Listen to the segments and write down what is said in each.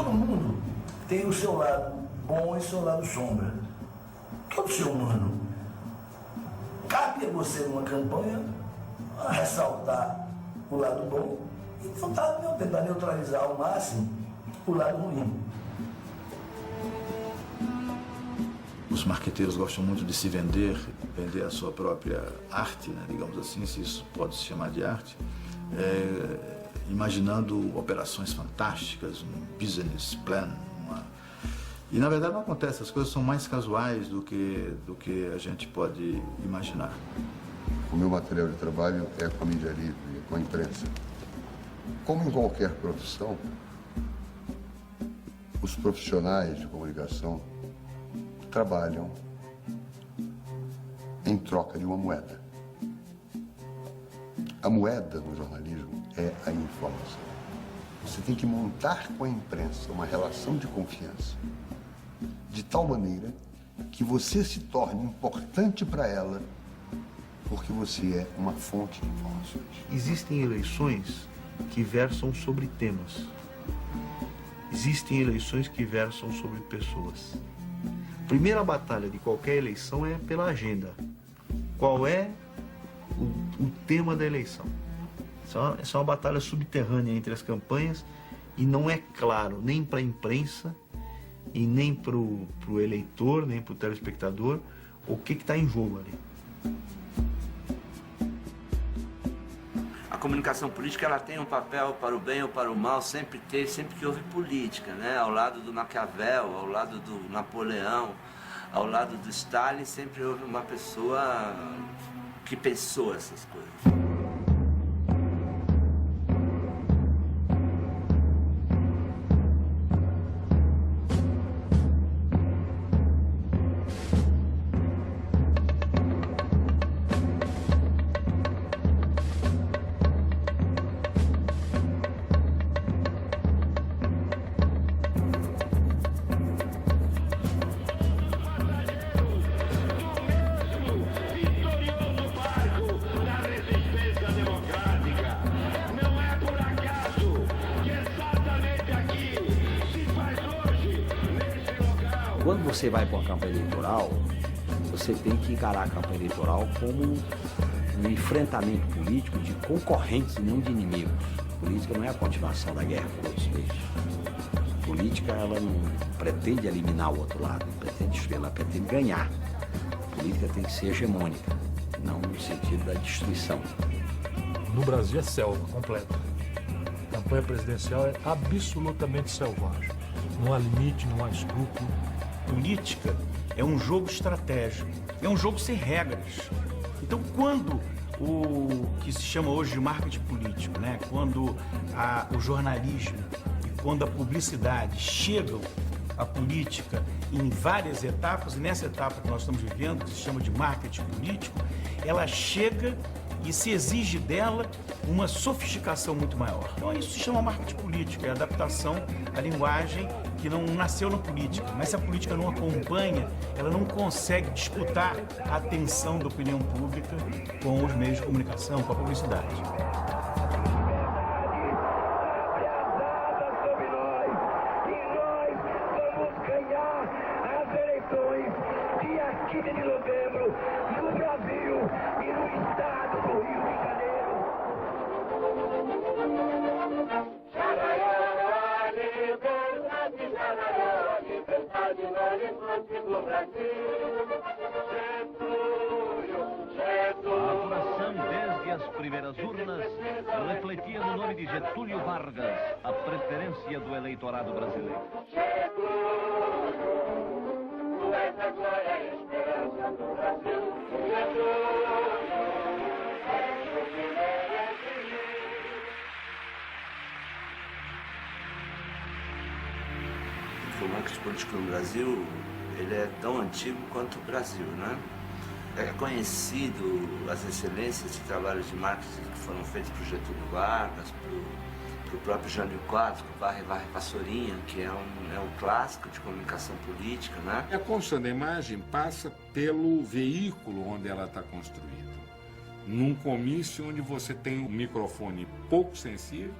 todo mundo tem o seu lado bom e o seu lado sombra. Todo ser humano. Cabe a você numa campanha a ressaltar o lado bom e tentar neutralizar ao máximo o lado ruim. Os marqueteiros gostam muito de se vender a sua própria arte, né, digamos assim, se isso pode se chamar de arte, imaginando operações fantásticas, um business plan. E na verdade não acontece, as coisas são mais casuais do que a gente pode imaginar. O meu material de trabalho é com a mídia livre, com a imprensa. Como em qualquer profissão, os profissionais de comunicação trabalham em troca de uma moeda. A moeda no jornalismo é a informação. Você tem que montar com a imprensa uma relação de confiança, de tal maneira que você se torne importante para ela, porque você é uma fonte de informações. Existem eleições que versam sobre temas. Existem eleições que versam sobre pessoas. A primeira batalha de qualquer eleição é pela agenda. Qual é o tema da eleição? Essa é uma batalha subterrânea entre as campanhas e não é claro nem para a imprensa e nem para o eleitor, nem para o telespectador o que está em jogo ali. A comunicação política ela tem um papel para o bem ou para o mal, sempre que houve política, né? Ao lado do Maquiavel, ao lado do Napoleão, ao lado do Stalin, sempre houve uma pessoa que pensou essas coisas. Quando você vai para uma campanha eleitoral, você tem que encarar a campanha eleitoral como um enfrentamento político de concorrentes e não de inimigos. Política não é a continuação da guerra por outros meios. Política, ela não pretende eliminar o outro lado, ela pretende ganhar. Política tem que ser hegemônica, não no sentido da destruição. No Brasil é selva completa. A campanha presidencial é absolutamente selvagem. Não há limite, não há escrúpulo. Política é um jogo estratégico, é um jogo sem regras. Então, quando o que se chama hoje de marketing político, né? Quando o jornalismo e quando a publicidade chegam à política em várias etapas, e nessa etapa que nós estamos vivendo, que se chama de marketing político, ela chega e se exige dela uma sofisticação muito maior. Então isso se chama marketing político, é a adaptação à linguagem que não nasceu na política, mas se a política não acompanha, ela não consegue disputar a atenção da opinião pública com os meios de comunicação, com a publicidade. A apuração desde as primeiras urnas refletia no nome de Getúlio Vargas a preferência do eleitorado brasileiro. Tu és a glória e a esperança do Brasil. O marketing político no Brasil, ele é tão antigo quanto o Brasil, né? É conhecido as excelências de trabalhos de marketing que foram feitos por Getúlio Vargas, para o próprio Jânio Quadros, com Varre Vassourinha, que é um clássico de comunicação política, né? A construção da imagem passa pelo veículo onde ela está construída. Num comício onde você tem um microfone pouco sensível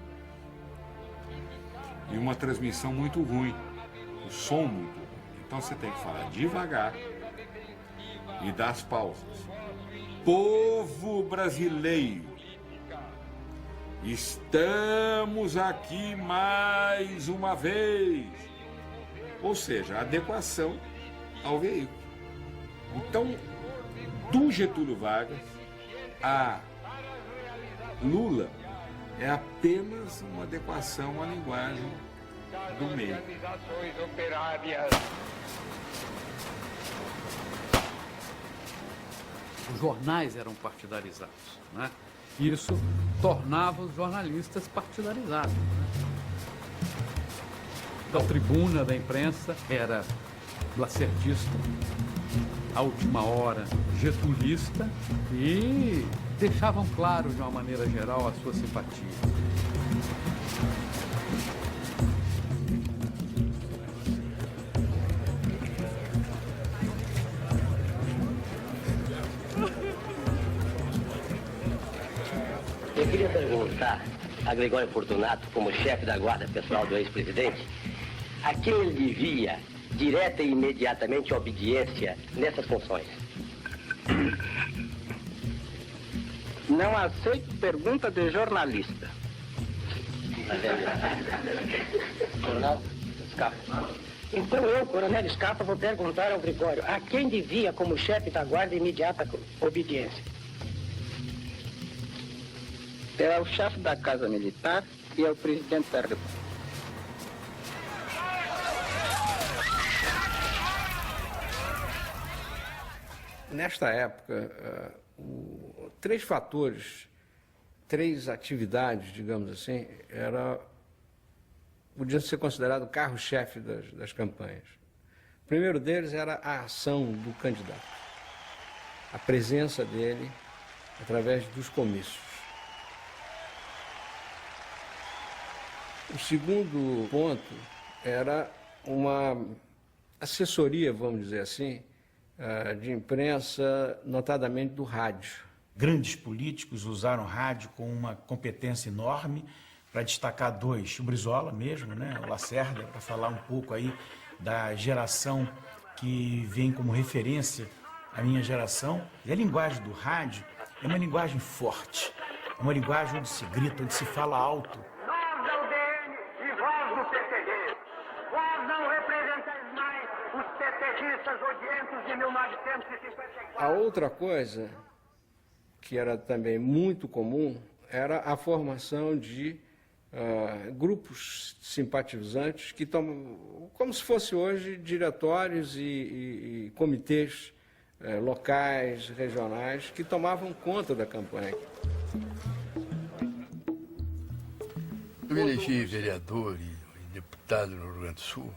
e uma transmissão muito ruim, o som muito ruim. Então você tem que falar devagar e dar as pausas. Povo brasileiro, estamos aqui mais uma vez. Ou seja, adequação ao veículo. Então, do Getúlio Vargas a Lula é apenas uma adequação à linguagem do meio. Os jornais eram partidarizados, né? E isso tornava os jornalistas partidarizados. A tribuna da imprensa era lacerdista, à última hora getulista, e deixavam claro, de uma maneira geral, a sua simpatia. Eu queria perguntar a Gregório Fortunato, como chefe da guarda pessoal do ex-presidente, a quem ele devia direta e imediatamente obediência nessas funções. Não aceito pergunta de jornalista. Coronel Scarpa. Então eu, Coronel Scarpa, vou perguntar ao Gregório, a quem devia, como chefe da guarda, imediata obediência? É ao chefe da Casa Militar e ao presidente da República. Nesta época, três fatores, três atividades, digamos assim, podiam ser considerados o carro-chefe das campanhas. O primeiro deles era a ação do candidato, a presença dele através dos comícios. O segundo ponto era uma assessoria, vamos dizer assim, de imprensa, notadamente do rádio. Grandes políticos usaram rádio com uma competência enorme, para destacar dois, o Brizola mesmo, né, o Lacerda, para falar um pouco aí da geração que vem como referência a minha geração. E a linguagem do rádio é uma linguagem forte, é uma linguagem onde se grita, onde se fala alto. Nós da UDN e vós do PCD, vós não representais mais os PCDistas odientos de 1954. A outra coisa, que era também muito comum, era a formação de grupos simpatizantes que tomam, como se fosse hoje, diretórios e comitês locais, regionais, que tomavam conta da campanha. Eu me elegi vereador e deputado no Rio Grande do Sul.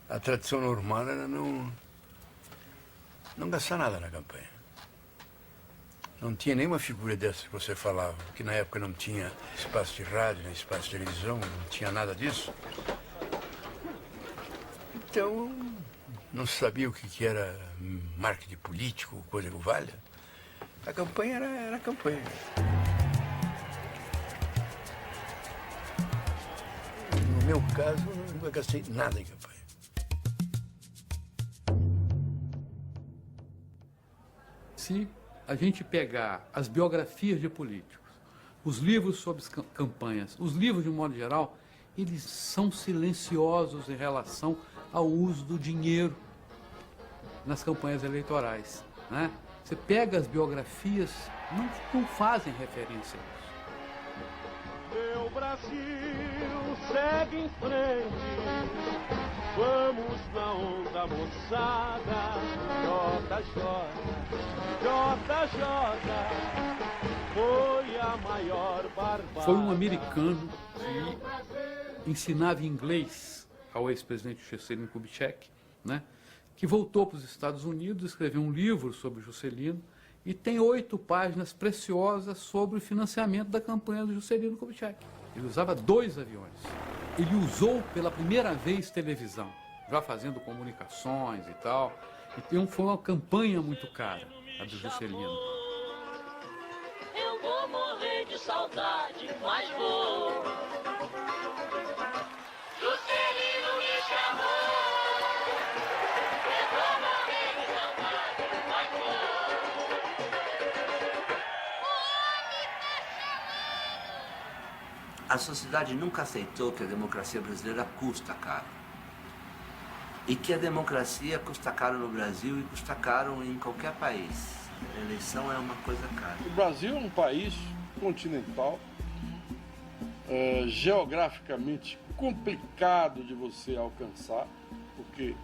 A tradição normal era não gastar nada na campanha. Não tinha nenhuma figura dessa que você falava, que na época não tinha espaço de rádio, nem espaço de televisão, não tinha nada disso. Então, não se sabia o que era marketing político, coisa que valha. A campanha era campanha. No meu caso, eu nunca gastei nada em campanha. Se a gente pegar as biografias de políticos, os livros sobre campanhas, os livros de um modo geral, eles são silenciosos em relação ao uso do dinheiro nas campanhas eleitorais, né? Você pega as biografias, não fazem referência a isso. Meu Brasil segue em frente, vamos na onda, moçada. JJ foi a maior barbada. Foi um americano que ensinava inglês ao ex-presidente Juscelino Kubitschek, né? Que voltou para os Estados Unidos, escreveu um livro sobre Juscelino e tem 8 páginas preciosas sobre o financiamento da campanha do Juscelino Kubitschek. Ele usava 2 aviões. Ele usou pela primeira vez televisão, já fazendo comunicações e tal. Então foi uma campanha muito cara, a do Juscelino. Eu vou morrer de saudade, mas vou. A sociedade nunca aceitou que a democracia brasileira custa caro. E que a democracia custa caro no Brasil e custa caro em qualquer país. A eleição é uma coisa cara. O Brasil é um país continental, geograficamente complicado de você alcançar, porque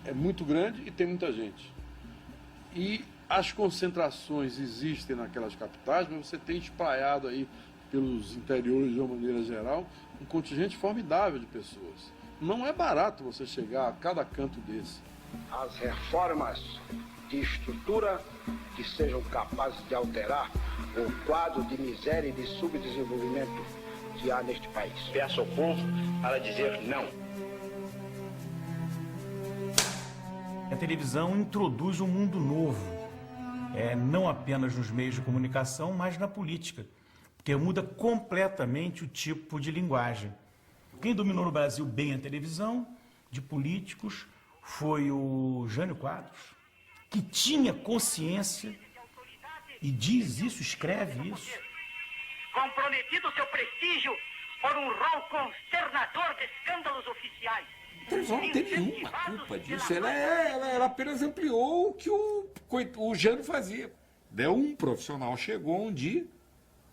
é muito grande e tem muita gente. E as concentrações existem naquelas capitais, mas você tem espraiado aí pelos interiores de uma maneira geral um contingente formidável de pessoas. Não é barato você chegar a cada canto desse. As reformas de estrutura que sejam capazes de alterar o quadro de miséria e de subdesenvolvimento que há neste país. Peço ao povo para dizer não. A televisão introduz um mundo novo, não apenas nos meios de comunicação, mas na política, porque muda completamente o tipo de linguagem. Quem dominou no Brasil bem a televisão, de políticos, foi o Jânio Quadros, que tinha consciência e diz isso, escreve isso. Comprometido seu prestígio por um rol consternador de escândalos oficiais. A televisão não tem nenhuma culpa disso. Ela apenas ampliou o que o Jânio fazia. Um profissional chegou um dia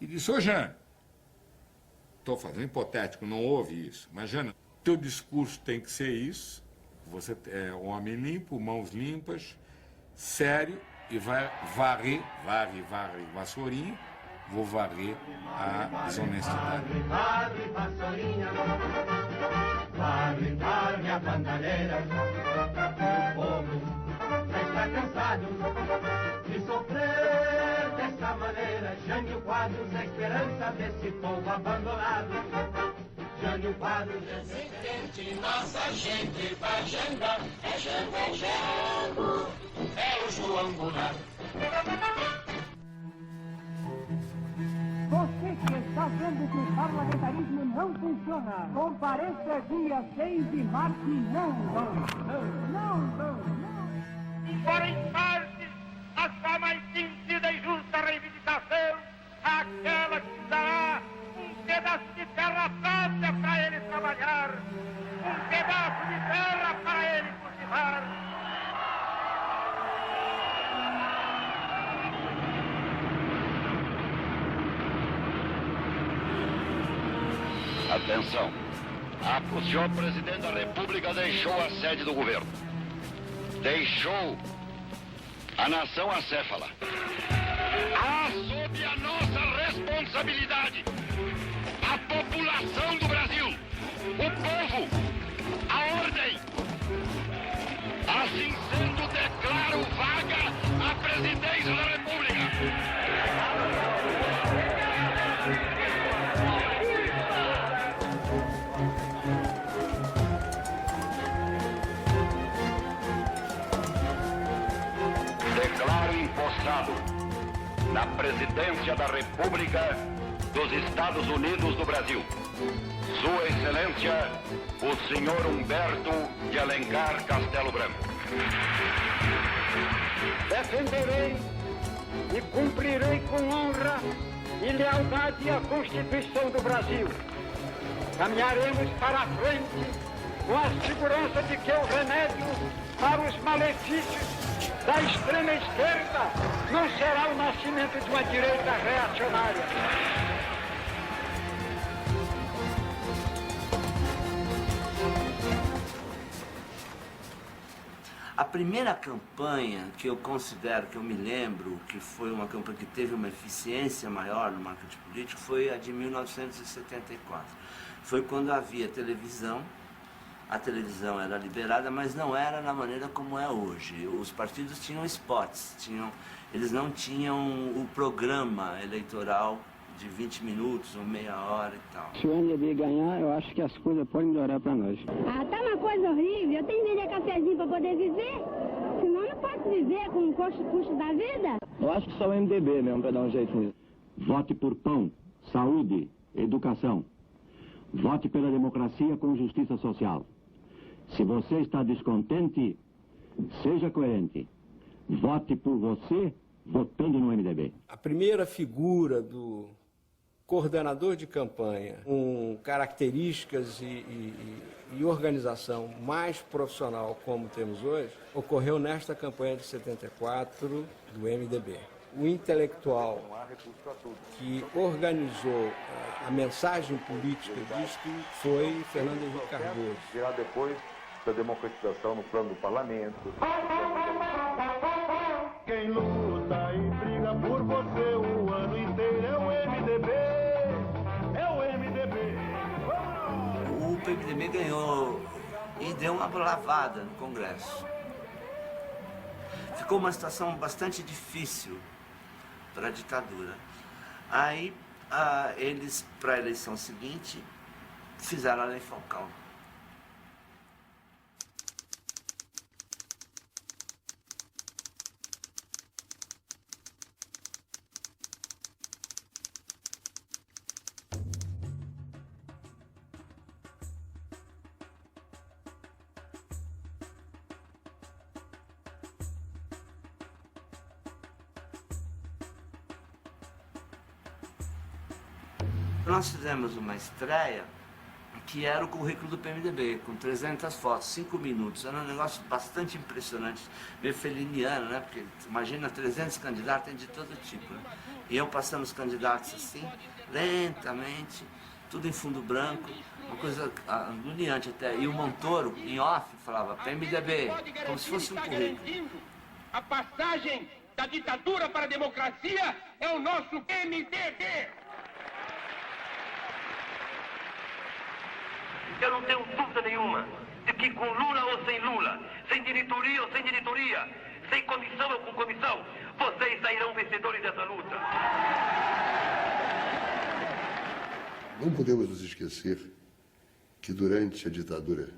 e disse: ô Jânio, estou fazendo hipotético, não houve isso, mas Jânio, teu discurso tem que ser isso. Você é um homem limpo, mãos limpas, sério, e vai varre, vassourinha, vou varrer a desonestidade. Varre, vassourinha, varre a bandalheira. O povo já está cansado de sofrer dessa maneira. Jânio Quadros, a esperança desse povo abandonado. Jânio Quadros, presidente, nossa gente vai jangar. É Jango, é Jango, é o João Goulart. Você que está vendo que o parlamentarismo não funciona, compareça dia 6 de março e não. Fora em partes, a sua mais sentida e justa reivindicação, aquela que dará um pedaço de terra própria para ele trabalhar, um pedaço de terra para ele cultivar. Atenção, o senhor presidente da República deixou a sede do governo. Deixou a nação acéfala. Sob a nossa responsabilidade, a população do Brasil, o povo, a ordem. Assim sendo, declaro vaga a presidência da República. Declaro impostado na presidência da República dos Estados Unidos do Brasil, Sua Excelência, o senhor Humberto de Alencar Castelo Branco. Defenderei e cumprirei com honra e lealdade a Constituição do Brasil. Caminharemos para a frente com a segurança de que o remédio para os malefícios da extrema esquerda não será o nascimento de uma direita reacionária. A primeira campanha que eu considero, que eu me lembro, que foi uma campanha que teve uma eficiência maior no marketing político, foi a de 1974. Foi quando havia televisão. A televisão era liberada, mas não era na maneira como é hoje. Os partidos tinham spots, eles não tinham o programa eleitoral de 20 minutos ou meia hora e tal. Se o MDB ganhar, eu acho que as coisas podem melhorar para nós. Tá uma coisa horrível. Eu tenho que vender cafezinho para poder viver. Senão não posso viver com o custo da vida. Eu acho que só o MDB mesmo para dar um jeito nisso. Vote por pão, saúde, educação. Vote pela democracia com justiça social. Se você está descontente, seja coerente. Vote por você, votando no MDB. A primeira figura do coordenador de campanha, com características e organização mais profissional como temos hoje, ocorreu nesta campanha de 74 do MDB. O intelectual que organizou a mensagem política disto foi Fernando Henrique Cardoso. Virá depois da democratização no plano do parlamento. Quem luta e briga por você o ano inteiro é o MDB. É o MDB. O PMDB ganhou e deu uma lavada no Congresso. Ficou uma situação bastante difícil para a ditadura. Aí eles, para a eleição seguinte, fizeram a Lei Falcão. Nós fizemos uma estreia que era o currículo do PMDB, com 300 fotos, 5 minutos. Era um negócio bastante impressionante, meio feliniano, né? Porque imagina 300 candidatos, tem de todo tipo, né? E eu passando os candidatos assim, lentamente, tudo em fundo branco, uma coisa agoniante até. E o Montoro, em off, falava PMDB, como se fosse um currículo. A passagem da ditadura para a democracia é o nosso PMDB. Eu não tenho dúvida nenhuma de que com Lula ou sem Lula, sem diretoria ou sem diretoria, sem comissão ou com comissão, vocês sairão vencedores dessa luta. Não podemos nos esquecer que durante a ditadura,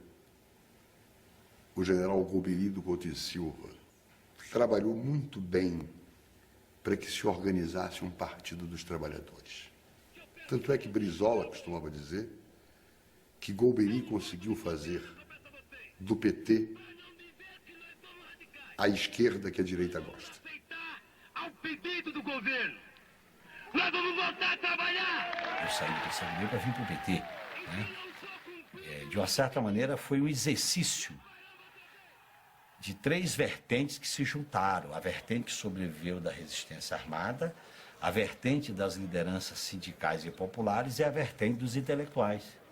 o general Golbery do Couto e Silva trabalhou muito bem para que se organizasse um partido dos trabalhadores. Tanto é que Brizola costumava dizer que Golbery conseguiu fazer do PT a esquerda que a direita gosta. Ao pedido do governo, nós vamos voltar a trabalhar! Eu saí do PCdoB para vir para o PT. Né? De uma certa maneira, foi um exercício de 3 vertentes que se juntaram. A vertente que sobreviveu da resistência armada, a vertente das lideranças sindicais e populares e a vertente dos intelectuais.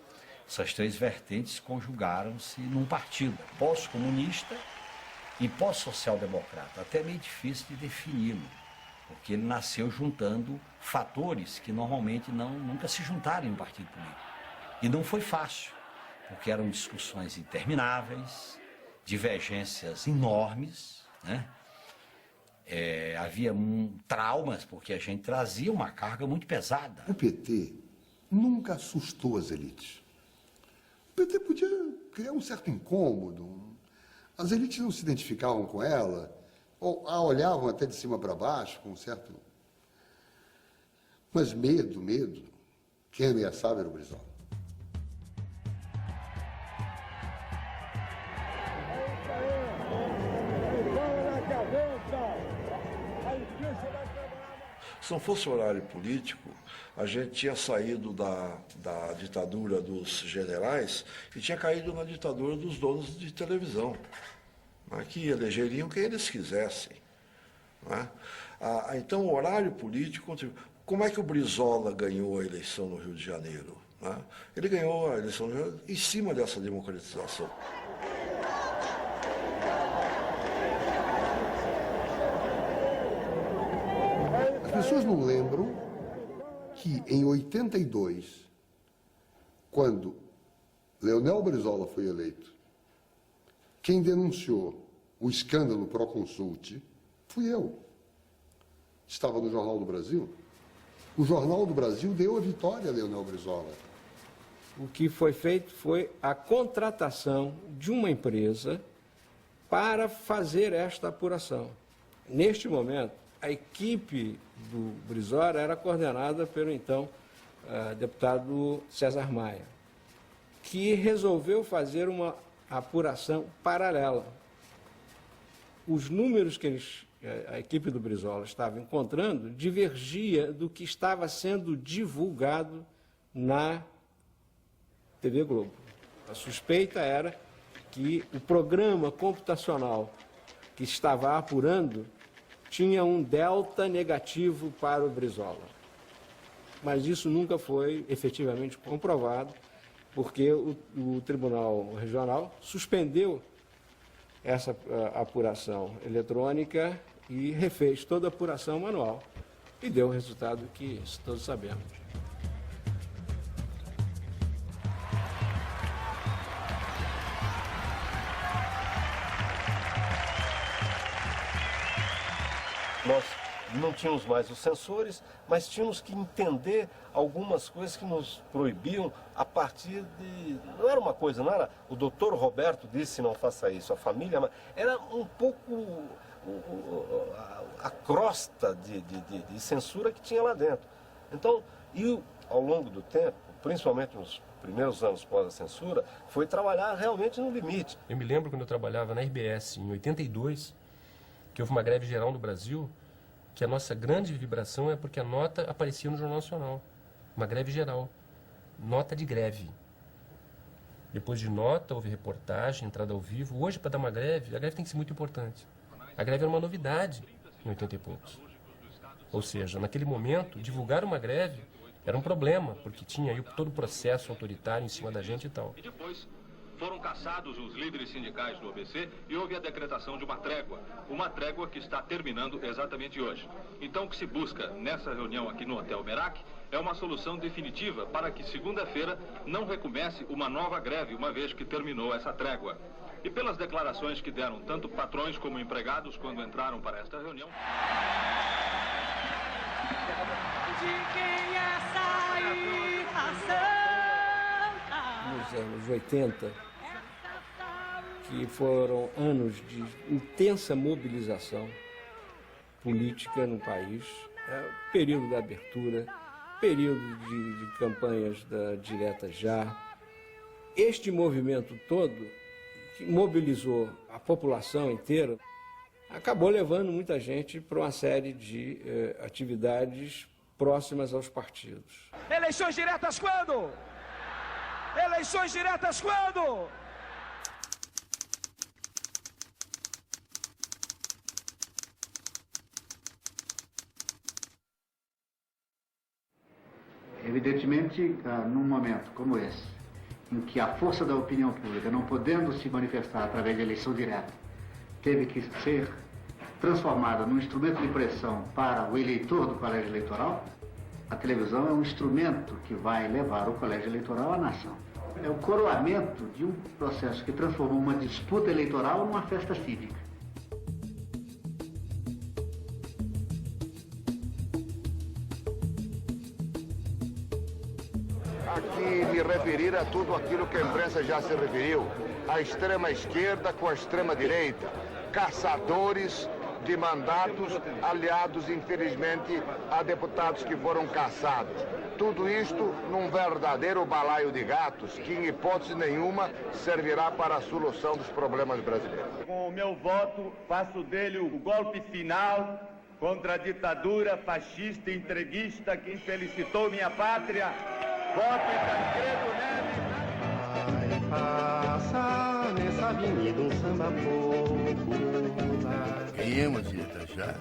Essas 3 vertentes conjugaram-se num partido pós-comunista e pós-social-democrata. Até meio difícil de defini-lo, porque ele nasceu juntando fatores que normalmente nunca se juntaram em um partido político. E não foi fácil, porque eram discussões intermináveis, divergências enormes, né? Havia traumas, porque a gente trazia uma carga muito pesada. O PT nunca assustou as elites. O PT podia criar um certo incômodo. As elites não se identificavam com ela, ou a olhavam até de cima para baixo, com um certo... Mas medo. Quem ameaçava era o Brizola. Se não fosse horário político, a gente tinha saído da ditadura dos generais e tinha caído na ditadura dos donos de televisão, né, que elegeriam quem eles quisessem. Né? Então, o horário político... Como é que o Brizola ganhou a eleição no Rio de Janeiro? Né? Ele ganhou a eleição no Rio de Janeiro em cima dessa democratização. As pessoas não lembram que em 82, quando Leonel Brizola foi eleito, quem denunciou o escândalo Proconsult fui eu. Estava no Jornal do Brasil. O Jornal do Brasil deu a vitória a Leonel Brizola. O que foi feito foi a contratação de uma empresa para fazer esta apuração. Neste momento, a equipe do Brizola era coordenada pelo então deputado César Maia, que resolveu fazer uma apuração paralela. Os números que a equipe do Brizola estava encontrando divergia do que estava sendo divulgado na TV Globo. A suspeita era que o programa computacional que estava apurando tinha um delta negativo para o Brizola. Mas isso nunca foi efetivamente comprovado, porque o Tribunal Regional suspendeu essa apuração eletrônica e refez toda a apuração manual e deu o resultado que todos sabemos. Nós não tínhamos mais os censores, mas tínhamos que entender algumas coisas que nos proibiam a partir de... Não era uma coisa, não era... O doutor Roberto disse não faça isso, a família... Era um pouco a crosta de censura que tinha lá dentro. Então, e ao longo do tempo, principalmente nos primeiros anos pós a censura, foi trabalhar realmente no limite. Eu me lembro quando eu trabalhava na RBS, em 82, que houve uma greve geral no Brasil, que a nossa grande vibração é porque a nota aparecia no Jornal Nacional. Uma greve geral. Nota de greve. Depois de nota, houve reportagem, entrada ao vivo. Hoje, para dar uma greve, a greve tem que ser muito importante. A greve era uma novidade em 80 e poucos. Ou seja, naquele momento, divulgar uma greve era um problema, porque tinha aí todo o processo autoritário em cima da gente e tal. E depois foram caçados os líderes sindicais do ABC e houve a decretação de uma trégua que está terminando exatamente hoje. Então o que se busca nessa reunião aqui no Hotel Merak é uma solução definitiva para que segunda-feira não recomece uma nova greve, uma vez que terminou essa trégua. E pelas declarações que deram tanto patrões como empregados quando entraram para esta reunião... De quem é essa Nos anos 80, que foram anos de intensa mobilização política no país, período da abertura, período de campanhas da Direta Já. Este movimento todo, que mobilizou a população inteira, acabou levando muita gente para uma série de atividades próximas aos partidos. Eleições diretas quando? Eleições diretas quando? Evidentemente, num momento como esse, em que a força da opinião pública, não podendo se manifestar através de eleição direta, teve que ser transformada num instrumento de pressão para o eleitor do colégio eleitoral, a televisão é um instrumento que vai levar o colégio eleitoral à nação. É o coroamento de um processo que transformou uma disputa eleitoral numa festa cívica. Aqui me referir a tudo aquilo que a imprensa já se referiu. A extrema esquerda com a extrema direita. Caçadores de mandatos, aliados, infelizmente, a deputados que foram caçados. Tudo isto num verdadeiro balaio de gatos que, em hipótese nenhuma, servirá para a solução dos problemas brasileiros. Com o meu voto, faço dele o golpe final contra a ditadura fascista e entreguista que infelicitou minha pátria. Voto em Tancredo Neves. Passa nessa avenida um samba popular. Ganhamos de Itajaí,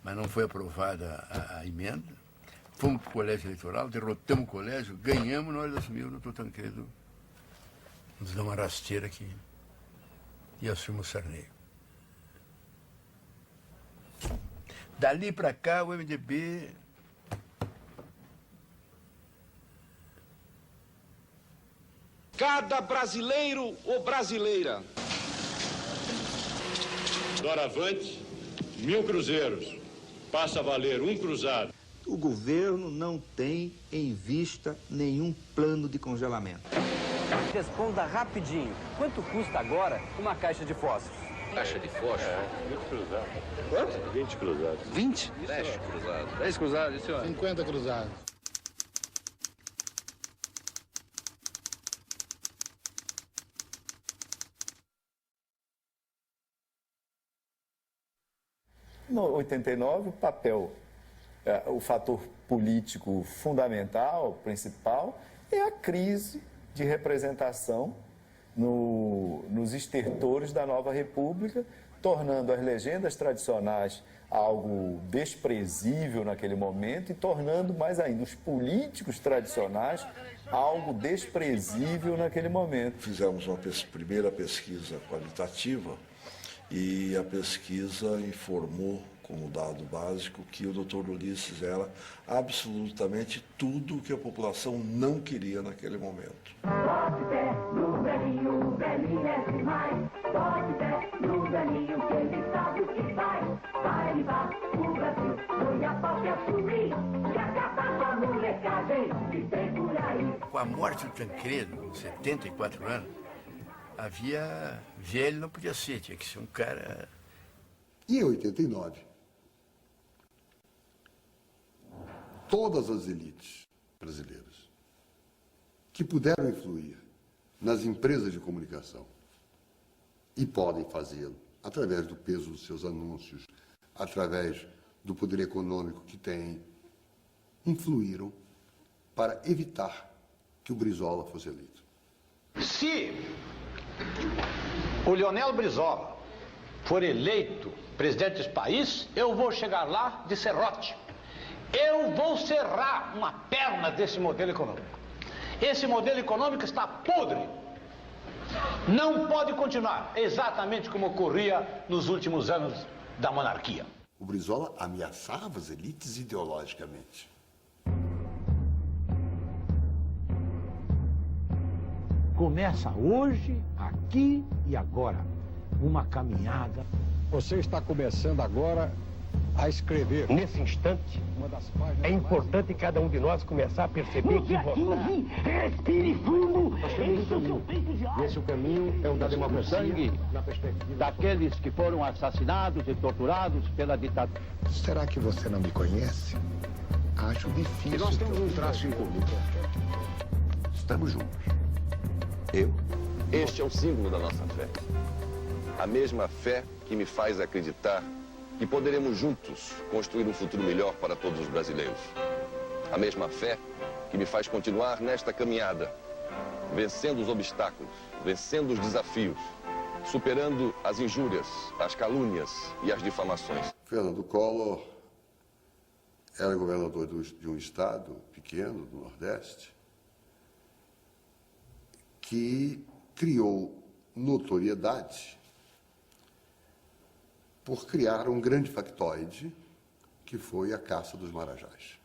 mas não foi aprovada a emenda. Fomos para o colégio eleitoral, derrotamos o colégio, ganhamos, nós assumimos o doutor Tancredo. Nos deu uma rasteira aqui e assumimos o Sarney. Dali para cá, o MDB... Cada brasileiro ou brasileira. Doravante, 1.000 cruzeiros. Passa a valer um cruzado. O governo não tem em vista nenhum plano de congelamento. Responda rapidinho. Quanto custa agora uma caixa de fósforos? Caixa de fósforo? 20 cruzados. Quanto? 20 cruzados. 20? 10 cruzados. 10 cruzados, senhor? 50 cruzados. No 89, o papel, o fator político fundamental, principal, é a crise de representação nos estertores da nova república, tornando as legendas tradicionais algo desprezível naquele momento e tornando mais ainda os políticos tradicionais algo desprezível naquele momento. Fizemos uma primeira pesquisa qualitativa e a pesquisa informou como dado básico que o Dr. Ulisses era absolutamente tudo o que a população não queria naquele momento. Bote fé no velhinho, o velhinho é demais. Bote fé no velhinho, que ele sabe o que faz. Vai levar o Brasil, foi a pau que assumir, e acabar com a molecagem que tem por aí. Com a morte do Tancredo, com 74 anos, havia velho, não podia ser, tinha que ser um cara... E em 89, todas as elites brasileiras que puderam influir nas empresas de comunicação e podem fazê-lo através do peso dos seus anúncios, através do poder econômico que têm, influíram para evitar que o Brizola fosse eleito. Se o Leonel Brizola for eleito presidente desse país, eu vou chegar lá de serrote. Eu vou serrar uma perna desse modelo econômico. Esse modelo econômico está podre. Não pode continuar exatamente como ocorria nos últimos anos da monarquia. O Brizola ameaçava as elites ideologicamente. Começa hoje, aqui e agora, uma caminhada. Você está começando agora a escrever. Nesse instante, é importante cada um de nós começar a perceber que respire fundo. Esse caminho é o da democracia. Sangue daqueles que foram assassinados e torturados pela ditadura. Será que você não me conhece? Acho difícil. E nós temos um traço em comum. Estamos juntos. Este é o símbolo da nossa fé. A mesma fé que me faz acreditar que poderemos juntos construir um futuro melhor para todos os brasileiros. A mesma fé que me faz continuar nesta caminhada, vencendo os obstáculos, vencendo os desafios, superando as injúrias, as calúnias e as difamações. Fernando Collor era governador de um estado pequeno do Nordeste que criou notoriedade por criar um grande factoide que foi a caça dos marajás.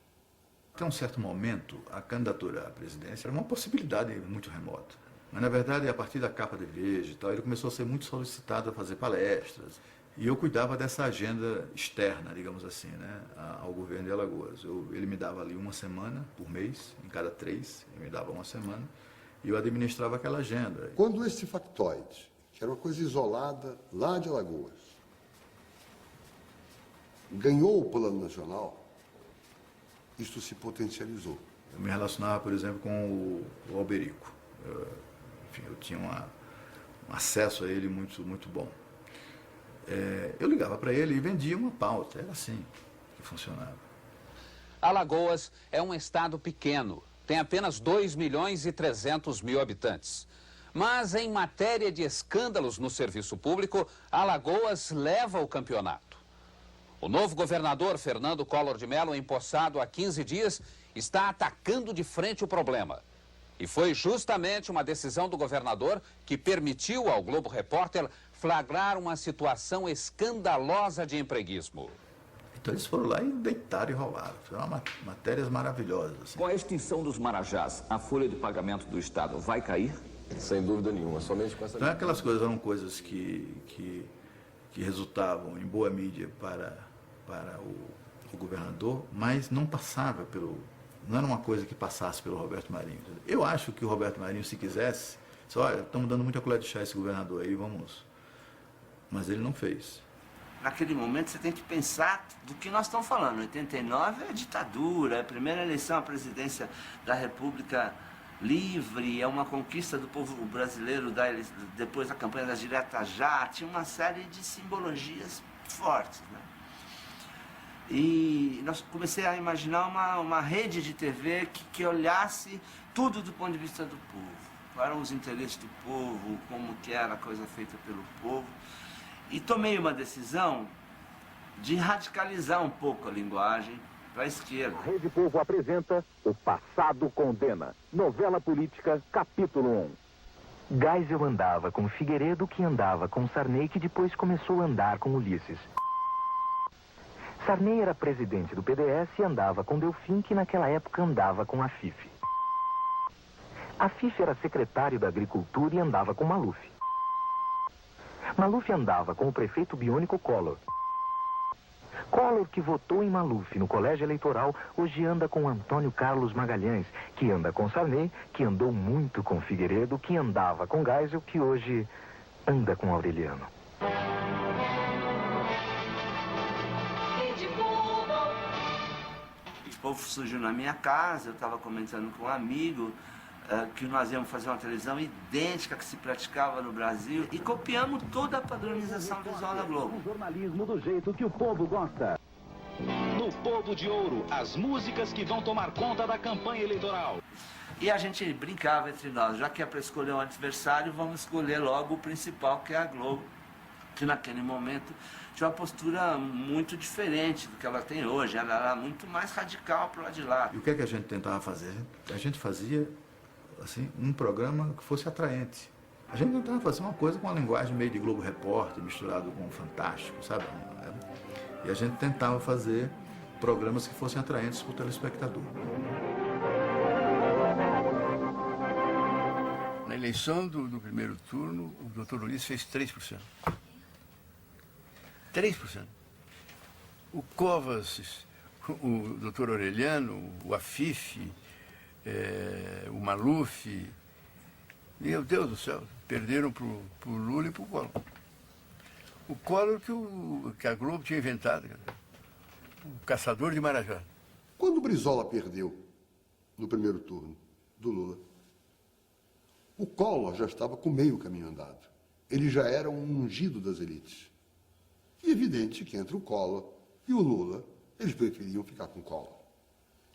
Até um certo momento, a candidatura à presidência era uma possibilidade muito remota. Mas, na verdade, a partir da capa de Veja e tal, ele começou a ser muito solicitado a fazer palestras. E eu cuidava dessa agenda externa, digamos assim, né, ao governo de Alagoas. Ele me dava ali uma semana por mês, em cada 3, ele me dava uma semana, e eu administrava aquela agenda. Quando esse factoide, que era uma coisa isolada lá de Alagoas, ganhou o plano nacional, isto se potencializou. Eu me relacionava, por exemplo, com o Alberico. Eu tinha um acesso a ele muito bom. Eu ligava para ele e vendia uma pauta, era assim que funcionava. Alagoas é um estado pequeno, tem apenas 2.300.000 habitantes. Mas em matéria de escândalos no serviço público, Alagoas leva o campeonato. O novo governador Fernando Collor de Mello, empossado há 15 dias, está atacando de frente o problema. E foi justamente uma decisão do governador que permitiu ao Globo Repórter flagrar uma situação escandalosa de empreguismo. Então eles foram lá e deitaram e rolaram. Foram matérias maravilhosas. Assim. Com a extinção dos marajás, a folha de pagamento do Estado vai cair? Sem dúvida nenhuma, somente com essa... Então aquelas coisas eram coisas que resultavam em boa mídia para o governador, mas não passava não era uma coisa que passasse pelo Roberto Marinho. Eu acho que o Roberto Marinho, se quisesse, disse, olha, estamos dando muita colher de chá a esse governador aí, vamos... Mas ele não fez. Naquele momento você tem que pensar do que nós estamos falando. 89 é a ditadura, é a primeira eleição à presidência da República livre, é uma conquista do povo brasileiro depois da campanha das diretas já, tinha uma série de simbologias fortes, né? E comecei a imaginar uma rede de TV que olhasse tudo do ponto de vista do povo. Quais eram os interesses do povo, como que era a coisa feita pelo povo. E tomei uma decisão de radicalizar um pouco a linguagem para a esquerda. A Rede Povo apresenta O Passado Condena, novela política, capítulo 1. Geisel andava com Figueiredo, que andava com Sarney, que depois começou a andar com Ulisses. Sarney era presidente do PDS e andava com Delfim, que naquela época andava com Afif. Afif era secretário da Agricultura e andava com Maluf. Maluf andava com o prefeito biônico Collor. Collor, que votou em Maluf no colégio eleitoral, hoje anda com Antônio Carlos Magalhães, que anda com Sarney, que andou muito com Figueiredo, que andava com Geisel, que hoje anda com Aureliano. O povo surgiu na minha casa, eu estava comentando com um amigo que nós íamos fazer uma televisão idêntica que se praticava no Brasil e copiamos toda a padronização visual da Globo. Um jornalismo do jeito que o povo gosta. No Povo de Ouro, as músicas que vão tomar conta da campanha eleitoral. E a gente brincava entre nós, já que é para escolher um adversário, vamos escolher logo o principal, que é a Globo, que naquele momento tinha uma postura muito diferente do que ela tem hoje. Ela era muito mais radical para o lado de lá. E o que é que a gente tentava fazer? A gente fazia assim, um programa que fosse atraente. A gente tentava fazer uma coisa com uma linguagem meio de Globo Repórter, misturado com o Fantástico, sabe? E a gente tentava fazer programas que fossem atraentes para o telespectador. Na eleição do primeiro turno, o doutor Ulisses fez 3%. 3%. O Covas, o doutor Aureliano, o Afif, o Maluf, meu Deus do céu, perderam para o Lula e para o Collor. O Collor que a Globo tinha inventado, o caçador de Marajá. Quando o Brizola perdeu no primeiro turno do Lula, o Collor já estava com meio caminho andado. Ele já era um ungido das elites. E é evidente que entre o Collor e o Lula, eles preferiam ficar com o Collor.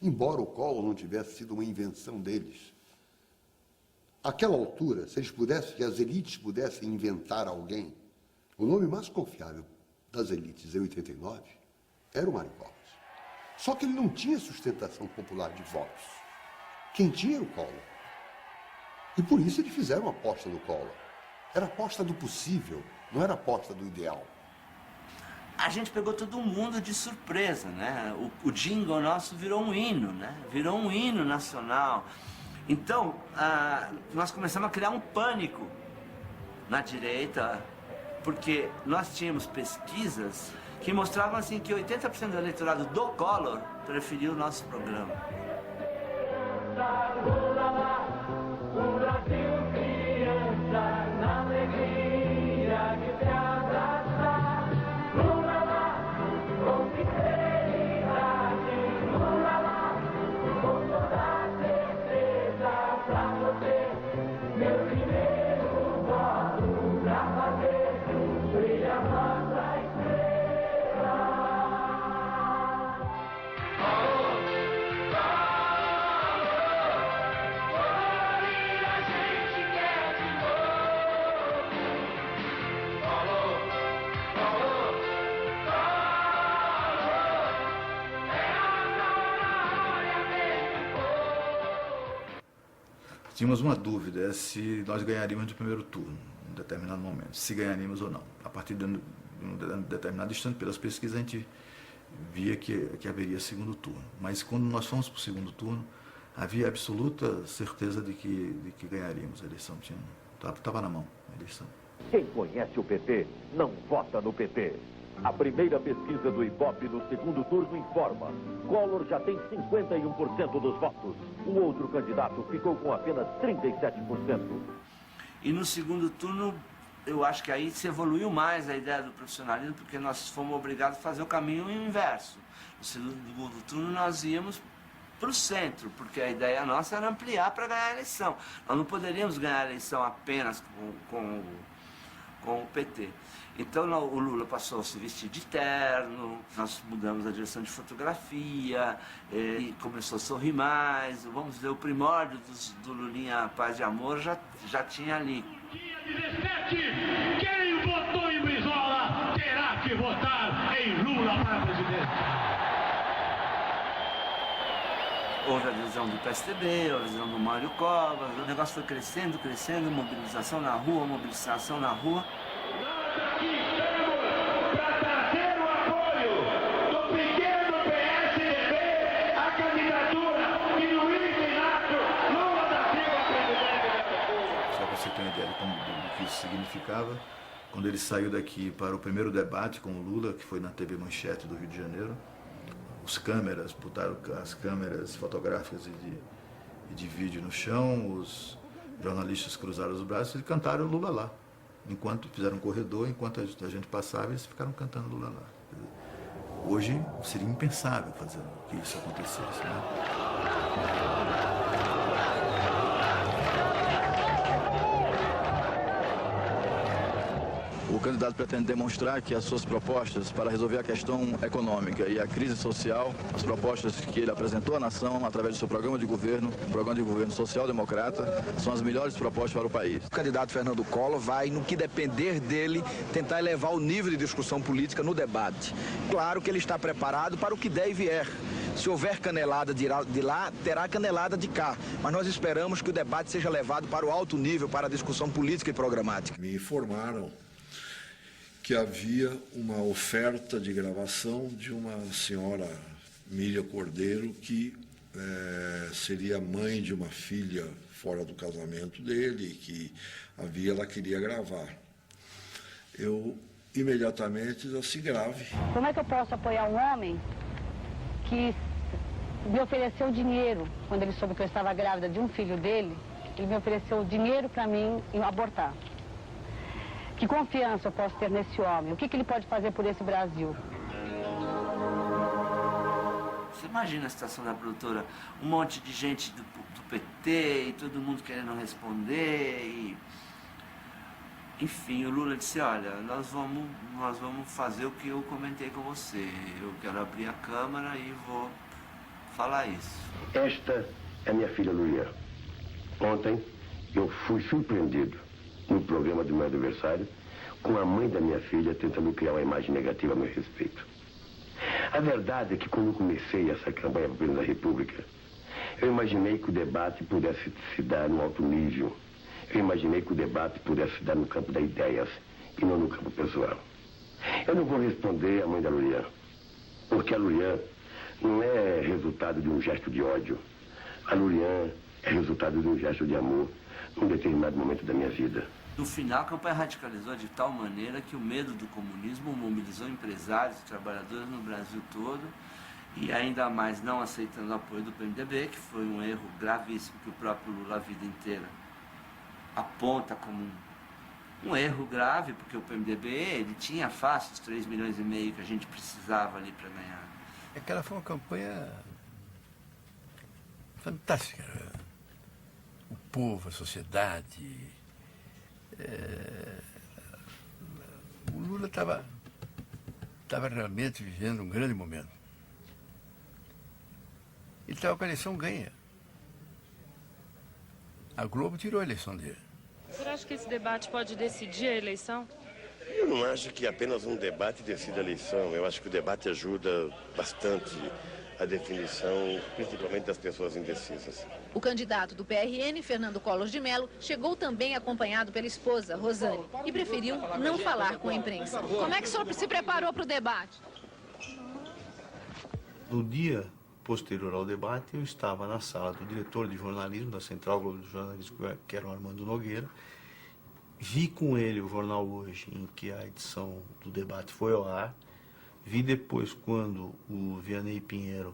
Embora o Collor não tivesse sido uma invenção deles. Àquela altura, se as elites pudessem inventar alguém, o nome mais confiável das elites em 89 era o Mário Covas. Só que ele não tinha sustentação popular de votos. Quem tinha era o Collor. E por isso eles fizeram a aposta no Collor. Era a aposta do possível, não era a aposta do ideal. A gente pegou todo mundo de surpresa, né? O jingle nosso virou um hino, né? Virou um hino nacional. Então, nós começamos a criar um pânico na direita, porque nós tínhamos pesquisas que mostravam assim que 80% do eleitorado do Collor preferiu o nosso programa. O Brasil criança na alegria de te abraçar. Lula lá, com sinceridade. Lula lá, com toda certeza pra você. Meu primeiro voto pra fazer brilha a nossa estrela. Tínhamos uma dúvida se nós ganharíamos no primeiro turno, em determinado momento, se ganharíamos ou não. A partir de um determinado instante, pelas pesquisas, a gente via que haveria segundo turno. Mas quando nós fomos para o segundo turno, havia absoluta certeza de que ganharíamos a eleição. Estava na mão a eleição. Quem conhece o PT não vota no PT. A primeira pesquisa do Ibope no segundo turno informa: Collor já tem 51% dos votos. O outro candidato ficou com apenas 37%. E no segundo turno, eu acho que aí se evoluiu mais a ideia do profissionalismo, porque nós fomos obrigados a fazer o caminho inverso. No segundo turno, nós íamos para o centro, porque a ideia nossa era ampliar para ganhar a eleição. Nós não poderíamos ganhar a eleição apenas com com o PT. Então o Lula passou a se vestir de terno, nós mudamos a direção de fotografia, e começou a sorrir mais. Vamos ver, o primórdio do Lulinha Paz e Amor já tinha ali. Dia 17, quem votou em Brizola terá que votar em Lula para presidente. Houve a adesão do PSDB, a adesão do Mário Covas, o negócio foi crescendo, mobilização na rua, Nós aqui estamos para trazer o apoio do pequeno PSDB à candidatura de Luiz Inácio Lula da Silva presidente da República. Só para você ter uma ideia do que isso significava, quando ele saiu daqui para o primeiro debate com o Lula, que foi na TV Manchete do Rio de Janeiro, botaram as câmeras fotográficas e de vídeo no chão, os jornalistas cruzaram os braços e cantaram o Lula lá. Enquanto fizeram um corredor, enquanto a gente passava, eles ficaram cantando Lula lá. Hoje seria impensável fazer que isso acontecesse, né? O candidato pretende demonstrar que as suas propostas para resolver a questão econômica e a crise social, as propostas que ele apresentou à nação através do seu programa de governo social-democrata, são as melhores propostas para o país. O candidato Fernando Collor vai, no que depender dele, tentar elevar o nível de discussão política no debate. Claro que ele está preparado para o que der e vier. Se houver canelada de lá, terá canelada de cá. Mas nós esperamos que o debate seja levado para o alto nível, para a discussão política e programática. Me informaram que havia uma oferta de gravação de uma senhora, Mília Cordeiro, que seria mãe de uma filha fora do casamento dele, que ela queria gravar. Eu imediatamente disse, grave. Como é que eu posso apoiar um homem que me ofereceu dinheiro, quando ele soube que eu estava grávida de um filho dele, ele me ofereceu dinheiro para mim abortar? Que confiança eu posso ter nesse homem? O que ele pode fazer por esse Brasil? Você imagina a situação da produtora, um monte de gente do PT e todo mundo querendo responder. Enfim, o Lula disse, olha, nós vamos fazer o que eu comentei com você. Eu quero abrir a câmara e vou falar isso. Esta é minha filha Lulia. Ontem eu fui surpreendido no programa do meu adversário, com a mãe da minha filha tentando criar uma imagem negativa a meu respeito. A verdade é que quando eu comecei essa campanha para o presidente da República, eu imaginei que o debate pudesse se dar no alto nível. Eu imaginei que o debate pudesse se dar no campo das ideias e não no campo pessoal. Eu não vou responder à mãe da Lulian, porque a Lulian não é resultado de um gesto de ódio. A Lulian é resultado de um gesto de amor num determinado momento da minha vida. No final, a campanha radicalizou de tal maneira que o medo do comunismo mobilizou empresários e trabalhadores no Brasil todo, e ainda mais não aceitando o apoio do PMDB, que foi um erro gravíssimo que o próprio Lula a vida inteira aponta como um erro grave, porque o PMDB ele tinha fácil os 3,5 milhões que a gente precisava ali para ganhar. Aquela foi uma campanha fantástica. O povo, a sociedade. O Lula estava realmente vivendo um grande momento. Ele estava com a eleição ganha. A Globo tirou a eleição dele. Você acha que esse debate pode decidir a eleição? Eu não acho que apenas um debate decida a eleição. Eu acho que o debate ajuda bastante a definição, principalmente das pessoas indecisas. O candidato do PRN, Fernando Collor de Mello, chegou também acompanhado pela esposa, Rosane, e preferiu não falar com a imprensa. Como é que o senhor se preparou para o debate? No dia posterior ao debate, eu estava na sala do diretor de jornalismo da Central Globo de Jornalismo, que era o Armando Nogueira. Vi com ele o Jornal Hoje, em que a edição do debate foi ao ar. Vi depois quando o Vianney Pinheiro,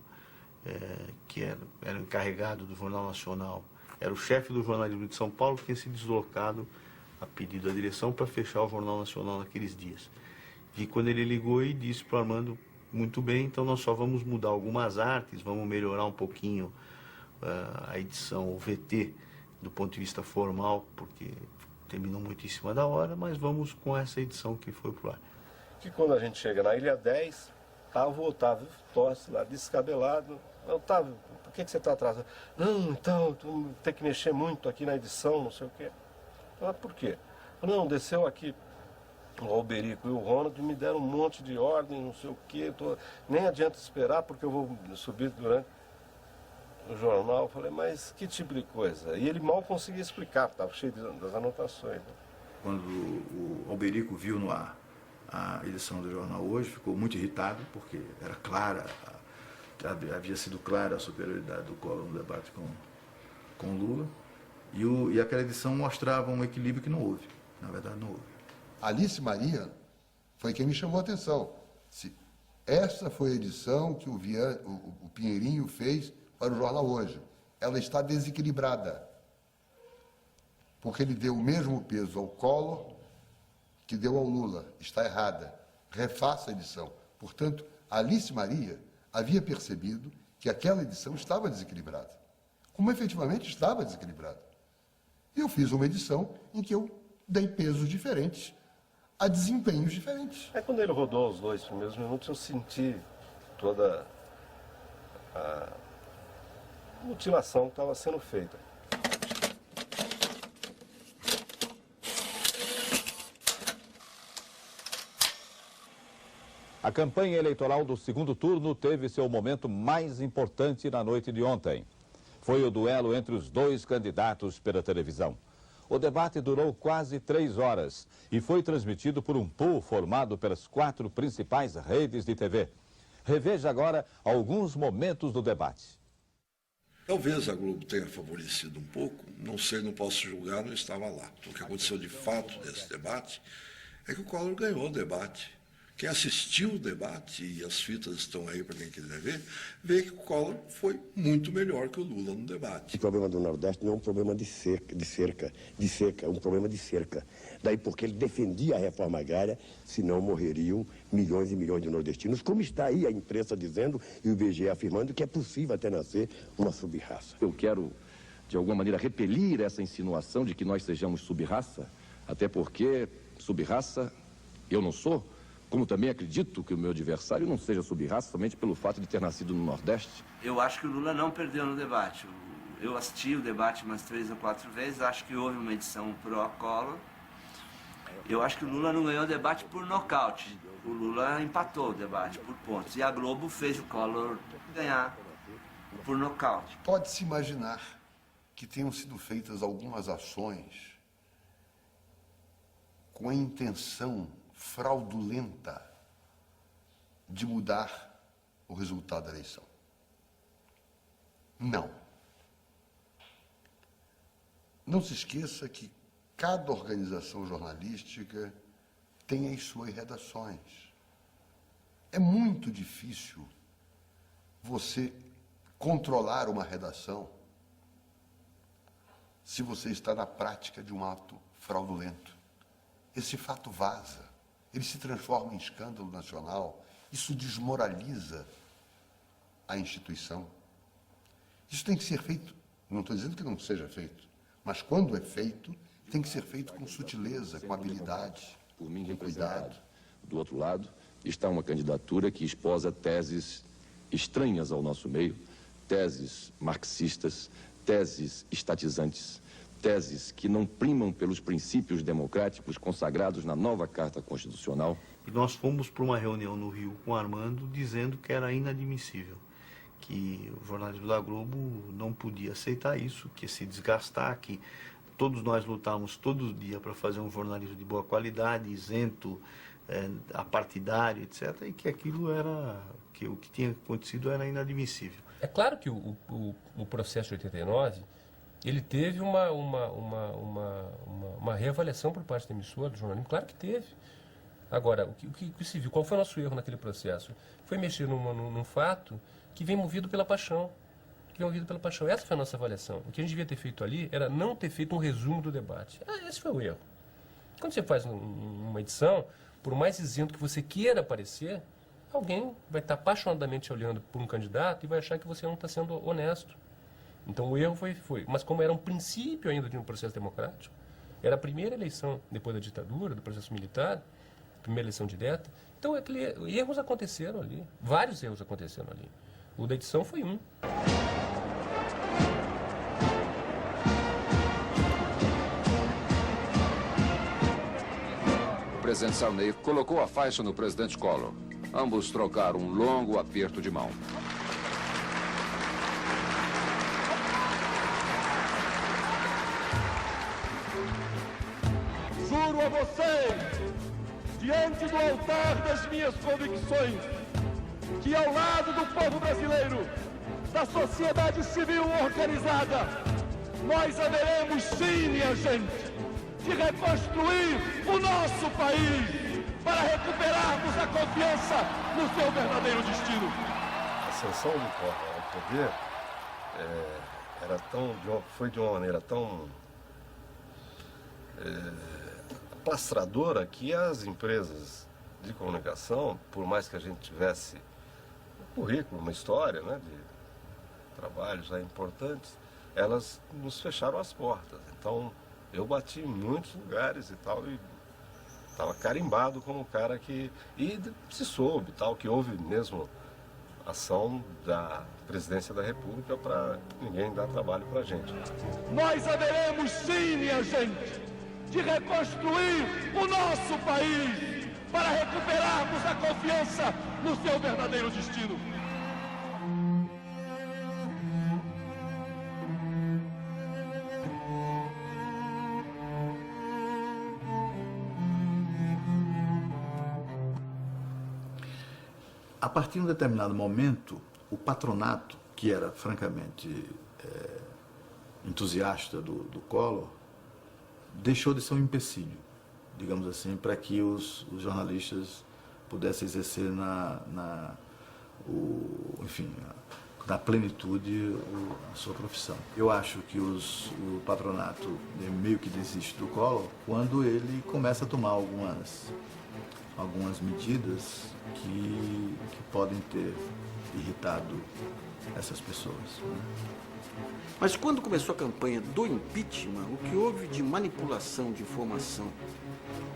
que era encarregado do Jornal Nacional, era o chefe do jornalismo de São Paulo, tinha se deslocado a pedido da direção para fechar o Jornal Nacional naqueles dias. Vi quando ele ligou e disse para o Armando, muito bem, então nós só vamos mudar algumas artes, vamos melhorar um pouquinho a edição, o VT, do ponto de vista formal, porque terminou muito em cima da hora, mas vamos com essa edição que foi pro ar. Que quando a gente chega na Ilha 10, estava o Otávio Tossi lá, descabelado. Otávio, por que você está atrasado? Não, então, tem que mexer muito aqui na edição, não sei o quê. Ah, por quê? Não, desceu aqui o Alberico e o Ronald me deram um monte de ordem, não sei o quê. Nem adianta esperar porque eu vou subir durante o jornal. Eu falei, mas que tipo de coisa? E ele mal conseguia explicar, estava cheio das anotações. Né? Quando o Alberico viu no ar a edição do jornal hoje, ficou muito irritado, porque era clara, havia sido clara a superioridade do Collor no debate com o Lula, e aquela edição mostrava um equilíbrio que não houve, na verdade não houve. Alice Maria foi quem me chamou a atenção. Essa foi a edição que o Pinheirinho fez para o jornal hoje. Ela está desequilibrada, porque ele deu o mesmo peso ao Collor que deu ao Lula. Está errada. Refaça a edição. Portanto, Alice Maria havia percebido que aquela edição estava desequilibrada. Como efetivamente estava desequilibrada. E eu fiz uma edição em que eu dei pesos diferentes a desempenhos diferentes. Quando ele rodou os 2 primeiros minutos, eu senti toda a mutilação que estava sendo feita. A campanha eleitoral do segundo turno teve seu momento mais importante na noite de ontem. Foi o duelo entre os 2 candidatos pela televisão. O debate durou quase 3 horas e foi transmitido por um pool formado pelas 4 principais redes de TV. Reveja agora alguns momentos do debate. Talvez a Globo tenha favorecido um pouco, não sei, não posso julgar, não estava lá. O que aconteceu de fato nesse debate é que o Collor ganhou o debate. Quem assistiu o debate, e as fitas estão aí para quem quiser ver, vê que o Collor foi muito melhor que o Lula no debate. O problema do Nordeste não é um problema de cerca, é um problema de cerca. Daí porque ele defendia a reforma agrária, senão morreriam milhões e milhões de nordestinos, como está aí a imprensa dizendo e o IBGE afirmando que é possível até nascer uma sub-raça. Eu quero, de alguma maneira, repelir essa insinuação de que nós sejamos sub-raça, até porque sub-raça eu não sou. Como também acredito que o meu adversário não seja sub-raça somente pelo fato de ter nascido no Nordeste. Eu acho que o Lula não perdeu no debate. Eu assisti o debate umas 3 ou 4 vezes, acho que houve uma edição pró-Collor. Eu acho que o Lula não ganhou o debate por nocaute. O Lula empatou o debate por pontos. E a Globo fez o Collor ganhar por nocaute. Pode-se imaginar que tenham sido feitas algumas ações com a intenção fraudulenta de mudar o resultado da eleição. Não. Não se esqueça que cada organização jornalística tem as suas redações. É muito difícil você controlar uma redação se você está na prática de um ato fraudulento. Esse fato vaza. Ele se transforma em escândalo nacional, isso desmoraliza a instituição. Isso tem que ser feito, não estou dizendo que não seja feito, mas quando é feito, tem que ser feito com sutileza, com habilidade, por mim, com cuidado. Do outro lado, está uma candidatura que esposa teses estranhas ao nosso meio, teses marxistas, teses estatizantes, teses que não primam pelos princípios democráticos consagrados na nova Carta Constitucional. E nós fomos para uma reunião no Rio com o Armando dizendo que era inadmissível, que o jornalismo da Globo não podia aceitar isso, que se desgastar, que todos nós lutávamos todo dia para fazer um jornalismo de boa qualidade, isento, apartidário, etc., e que aquilo era, que o que tinha acontecido era inadmissível. É claro que o processo de 89, ele teve uma reavaliação por parte da emissora, do jornalismo, claro que teve. Agora, o que se viu, qual foi o nosso erro naquele processo? Foi mexer num fato que vem movido pela paixão. Essa foi a nossa avaliação. O que a gente devia ter feito ali era não ter feito um resumo do debate. Esse foi o erro. Quando você faz uma edição, por mais isento que você queira aparecer, alguém vai estar apaixonadamente olhando por um candidato e vai achar que você não está sendo honesto. Então o erro foi. Mas como era um princípio ainda de um processo democrático, Era a primeira eleição depois da ditadura, do processo militar, primeira eleição direta. Então, erros aconteceram ali, vários erros aconteceram ali. O da edição foi um. O presidente Sarney colocou a faixa no presidente Collor. Ambos trocaram um longo aperto de mão. Juro a vocês, diante do altar das minhas convicções, que ao lado do povo brasileiro, da sociedade civil organizada, nós haveremos sim, minha gente, de reconstruir o nosso país para recuperarmos a confiança no seu verdadeiro destino. A ascensão do Collor ao poder foi de uma maneira tão plastradora que as empresas de comunicação, por mais que a gente tivesse um currículo, uma história, né, de trabalhos importantes, elas nos fecharam as portas. Então, eu bati em muitos lugares e tal, e estava carimbado como o cara que... E se soube, tal, que houve mesmo ação da Presidência da República para ninguém dar trabalho para a gente. Nós haveremos sim, minha gente, de reconstruir o nosso país para recuperarmos a confiança no seu verdadeiro destino. A partir de um determinado momento, o patronato, que era francamente entusiasta do Collor, deixou de ser um empecilho, digamos assim, para que os jornalistas pudessem exercer na plenitude a sua profissão. Eu acho que o patronato meio que desiste do Collor quando ele começa a tomar algumas medidas que podem ter irritado essas pessoas. Mas quando começou a campanha do impeachment, o que houve de manipulação de informação,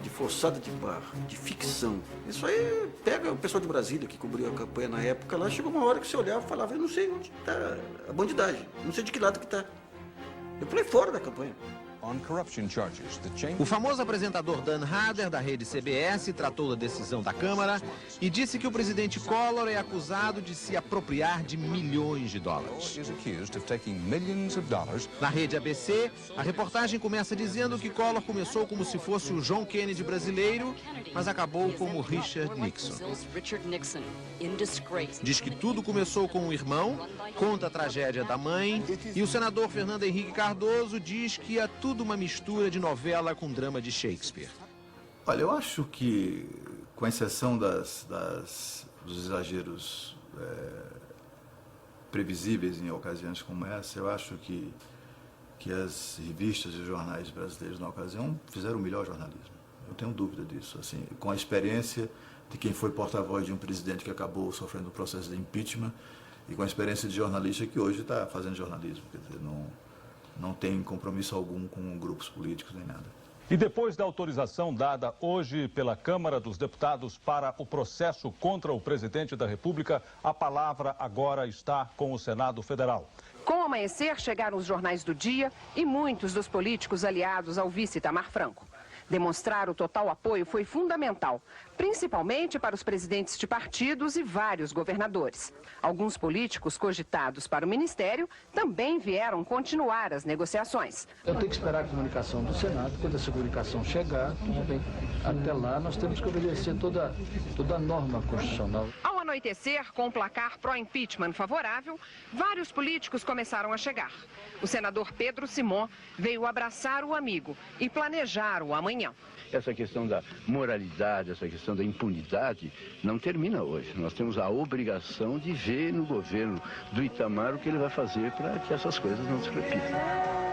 de forçada de barra, de ficção, isso aí pega o pessoal de Brasília que cobriu a campanha na época, lá chegou uma hora que você olhava e falava, eu não sei onde está a bandidagem, não sei de que lado que está. Eu pulei fora da campanha. O famoso apresentador Dan Harder, da rede CBS, tratou da decisão da Câmara e disse que o presidente Collor é acusado de se apropriar de milhões de dólares. Na rede ABC, a reportagem começa dizendo que Collor começou como se fosse o John Kennedy brasileiro, mas acabou como Richard Nixon. Diz que tudo começou com o irmão, conta a tragédia da mãe, e o senador Fernando Henrique Cardoso diz que é tudo uma mistura de novela com drama de Shakespeare. Olha, eu acho que, com exceção dos exageros previsíveis em ocasiões como essa, eu acho que as revistas e jornais brasileiros na ocasião fizeram o melhor jornalismo. Eu tenho dúvida disso, assim, com a experiência de quem foi porta-voz de um presidente que acabou sofrendo o processo de impeachment e com a experiência de jornalista que hoje está fazendo jornalismo, quer dizer, não tem compromisso algum com grupos políticos nem nada. E depois da autorização dada hoje pela Câmara dos Deputados para o processo contra o presidente da República, a palavra agora está com o Senado Federal. Com o amanhecer, chegaram os jornais do dia e muitos dos políticos aliados ao vice Itamar Franco. Demonstrar o total apoio foi fundamental, principalmente para os presidentes de partidos e vários governadores. Alguns políticos cogitados para o ministério também vieram continuar as negociações. Eu tenho que esperar a comunicação do Senado. Quando essa comunicação chegar, tudo bem. Até lá, nós temos que obedecer toda a norma constitucional. Ao anoitecer, com o placar pró-impeachment favorável, vários políticos começaram a chegar. O senador Pedro Simon veio abraçar o amigo e planejar o amanhã. Essa questão da moralidade, essa questão da impunidade não termina hoje. Nós temos a obrigação de ver no governo do Itamar o que ele vai fazer para que essas coisas não se repitam.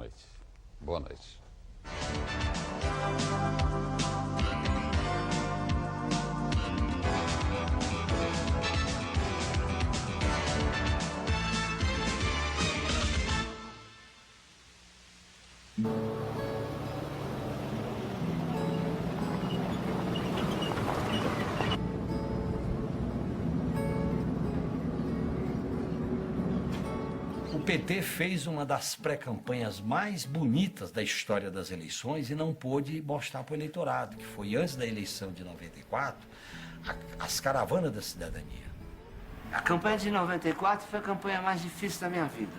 noite. Boa noite. O PT fez uma das pré-campanhas mais bonitas da história das eleições e não pôde mostrar para o eleitorado, que foi antes da eleição de 94, as caravanas da cidadania. A campanha de 94 foi a campanha mais difícil da minha vida.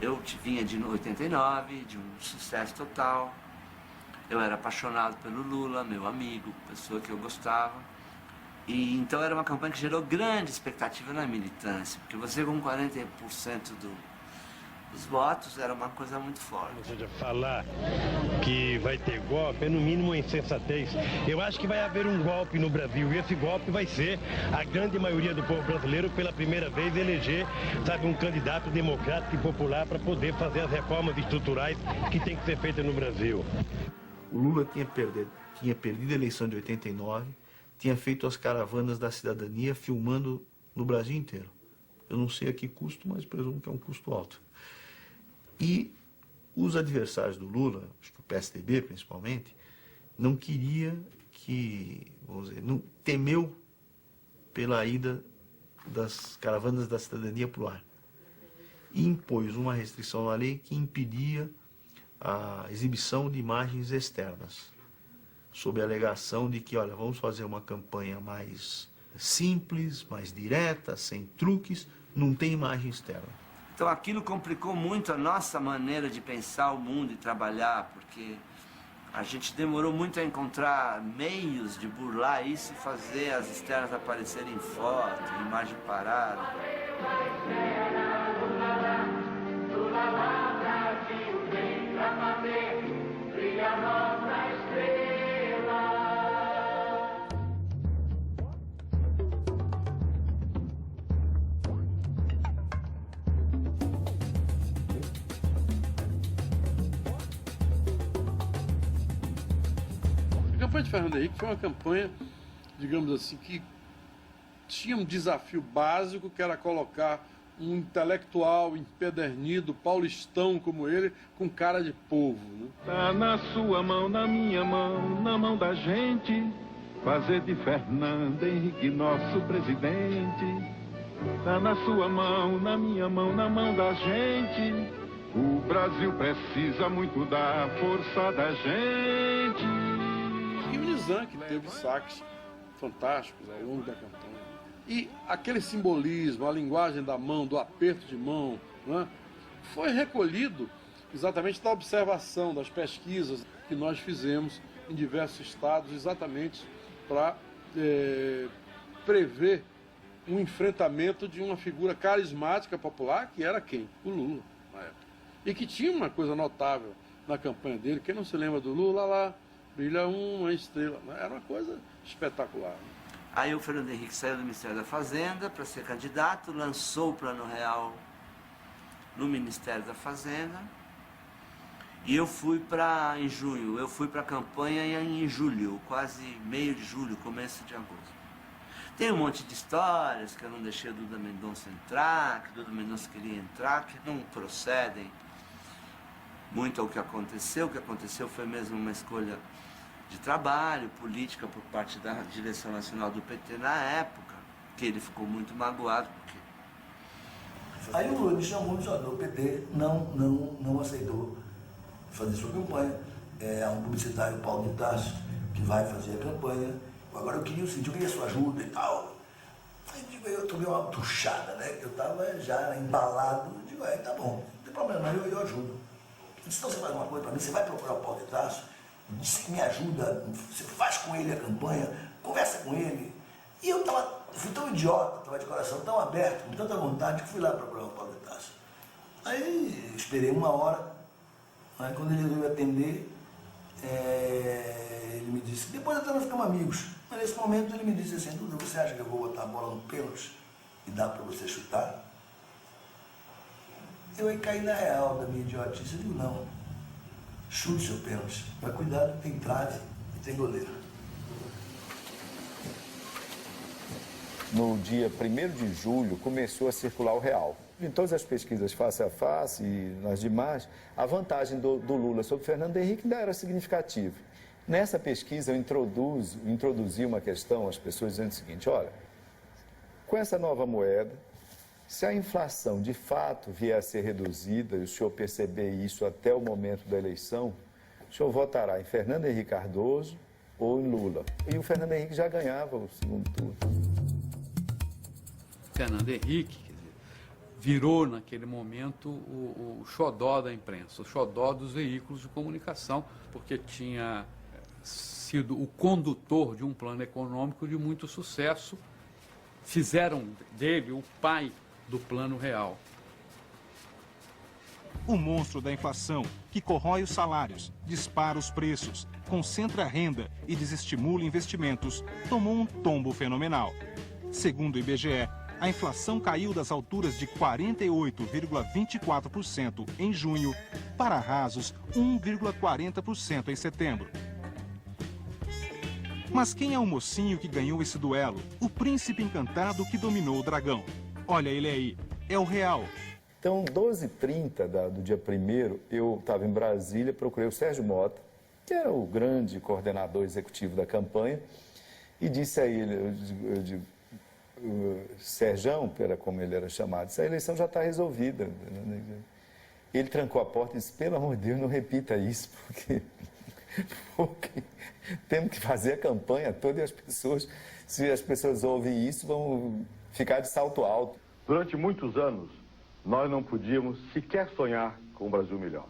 Eu vinha de 89, de um sucesso total. Eu era apaixonado pelo Lula, meu amigo, pessoa que eu gostava. E então era uma campanha que gerou grande expectativa na militância, porque você com 40% dos votos era uma coisa muito forte. Ou seja, falar que vai ter golpe é no mínimo uma insensatez. Eu acho que vai haver um golpe no Brasil e esse golpe vai ser a grande maioria do povo brasileiro pela primeira vez eleger, sabe, um candidato democrático e popular para poder fazer as reformas estruturais que tem que ser feitas no Brasil. O Lula tinha perdido a eleição de 89, tinha feito as caravanas da cidadania filmando no Brasil inteiro. Eu não sei a que custo, mas presumo que é um custo alto. E os adversários do Lula, acho que o PSDB principalmente, não queria que, vamos dizer, não temeu pela ida das caravanas da cidadania para o ar. E impôs uma restrição na lei que impedia a exibição de imagens externas, sob a alegação de que, olha, vamos fazer uma campanha mais simples, mais direta, sem truques, não tem imagem externa. Então aquilo complicou muito a nossa maneira de pensar o mundo e trabalhar, porque a gente demorou muito a encontrar meios de burlar isso e fazer as externas aparecerem em foto, imagem parada. A campanha de Fernando Henrique foi uma campanha, digamos assim, que tinha um desafio básico, que era colocar um intelectual empedernido, paulistão como ele, com cara de povo, né? Tá na sua mão, na minha mão, na mão da gente, fazer de Fernando Henrique nosso presidente. Tá na sua mão, na minha mão, na mão da gente. O Brasil precisa muito da força da gente. E o Nizam, que teve saques fantásticos ao longo da campanha. E aquele simbolismo, a linguagem da mão, do aperto de mão, né, foi recolhido exatamente da observação, das pesquisas que nós fizemos em diversos estados, exatamente para prever um enfrentamento de uma figura carismática popular, que era quem? O Lula, na época. E que tinha uma coisa notável na campanha dele. Quem não se lembra do Lula, lá brilha uma estrela. Era uma coisa espetacular. Aí o Fernando Henrique saiu do Ministério da Fazenda para ser candidato, lançou o Plano Real no Ministério da Fazenda. E eu fui em junho, eu fui para a campanha em julho, quase meio de julho, começo de agosto. Tem um monte de histórias que eu não deixei o Duda Mendonça entrar, que o Duda Mendonça queria entrar, que não procedem muito ao que aconteceu. O que aconteceu foi mesmo uma escolha de trabalho, política por parte da direção nacional do PT na época, que ele ficou muito magoado. Porque... Aí o me chamou e disse, olha, o PT não aceitou fazer sua campanha. É um publicitário, Paulo de Tarso, que vai fazer a campanha. Agora eu queria o seguinte, eu queria a sua ajuda e tal. Aí eu tomei uma tuchada, né? Eu estava já embalado. Eu digo, tá bom, não tem problema, eu ajudo. Eu disse, então você faz uma coisa para mim, você vai procurar o Paulo de Tarso, disse que me ajuda, você faz com ele a campanha, conversa com ele. E eu fui tão idiota, estava de coração tão aberto, com tanta vontade, que fui lá procurar o Paulo de Tarso. Aí esperei uma hora, aí quando ele veio atender, ele me disse, depois até nós ficamos amigos. Mas nesse momento ele me disse assim, Duda, você acha que eu vou botar a bola no pênalti e dá para você chutar? Eu aí caí na real da minha idiotice. Eu digo, não, chute seu pênalti. Mas cuidado, tem trave e tem goleiro. No dia 1º de julho, começou a circular o real. Em todas as pesquisas face a face e nas demais, a vantagem do Lula sobre Fernando Henrique ainda era significativa. Nessa pesquisa, eu introduzi uma questão às pessoas dizendo o seguinte, olha, com essa nova moeda, se a inflação de fato vier a ser reduzida e o senhor perceber isso até o momento da eleição, o senhor votará em Fernando Henrique Cardoso ou em Lula. E o Fernando Henrique já ganhava o segundo turno. Fernando Henrique, quer dizer, virou naquele momento o xodó da imprensa, o xodó dos veículos de comunicação, porque tinha sido o condutor de um plano econômico de muito sucesso. Fizeram dele o pai do Plano Real. O monstro da inflação, que corrói os salários, dispara os preços, concentra a renda e desestimula investimentos, tomou um tombo fenomenal. Segundo o IBGE, a inflação caiu das alturas de 48,24% em junho para rasos 1,40% em setembro. Mas quem é o mocinho que ganhou esse duelo? O príncipe encantado que dominou o dragão. Olha ele aí, é o real. Então, 12h30 do dia 1º, eu estava em Brasília, procurei o Sérgio Mota, que era o grande coordenador executivo da campanha, e disse a ele, eu digo, Serjão, era como ele era chamado, essa eleição já está resolvida. Ele trancou a porta e disse, pelo amor de Deus, não repita isso, porque temos que fazer a campanha toda e se as pessoas ouvem isso, vão ficar de salto alto. Durante muitos anos, nós não podíamos sequer sonhar com um Brasil melhor,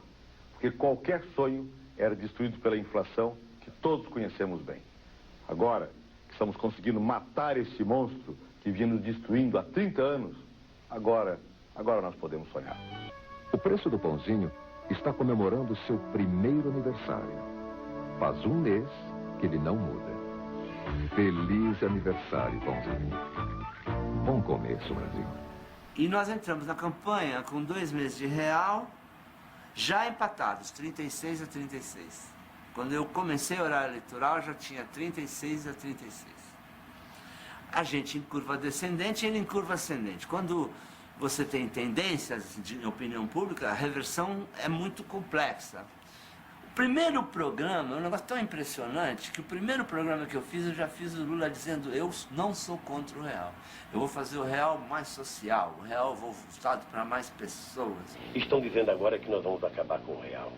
porque qualquer sonho era destruído pela inflação que todos conhecemos bem. Agora que estamos conseguindo matar esse monstro que vinha nos destruindo há 30 anos, agora nós podemos sonhar. O preço do pãozinho está comemorando seu 1º aniversário. Faz um mês que ele não muda. Feliz aniversário, pãozinho. Bom começo, Brasil. E nós entramos na campanha com 2 meses de real, já empatados, 36-36. Quando eu comecei o horário eleitoral, já tinha 36-36. A gente em curva descendente e ele em curva ascendente. Quando você tem tendências de opinião pública, a reversão é muito complexa. O primeiro programa, é um negócio tão impressionante, que o primeiro programa que eu já fiz o Lula dizendo, eu não sou contra o real. Eu vou fazer o real mais social, o real voltado para mais pessoas. Estão dizendo agora que nós vamos acabar com o real.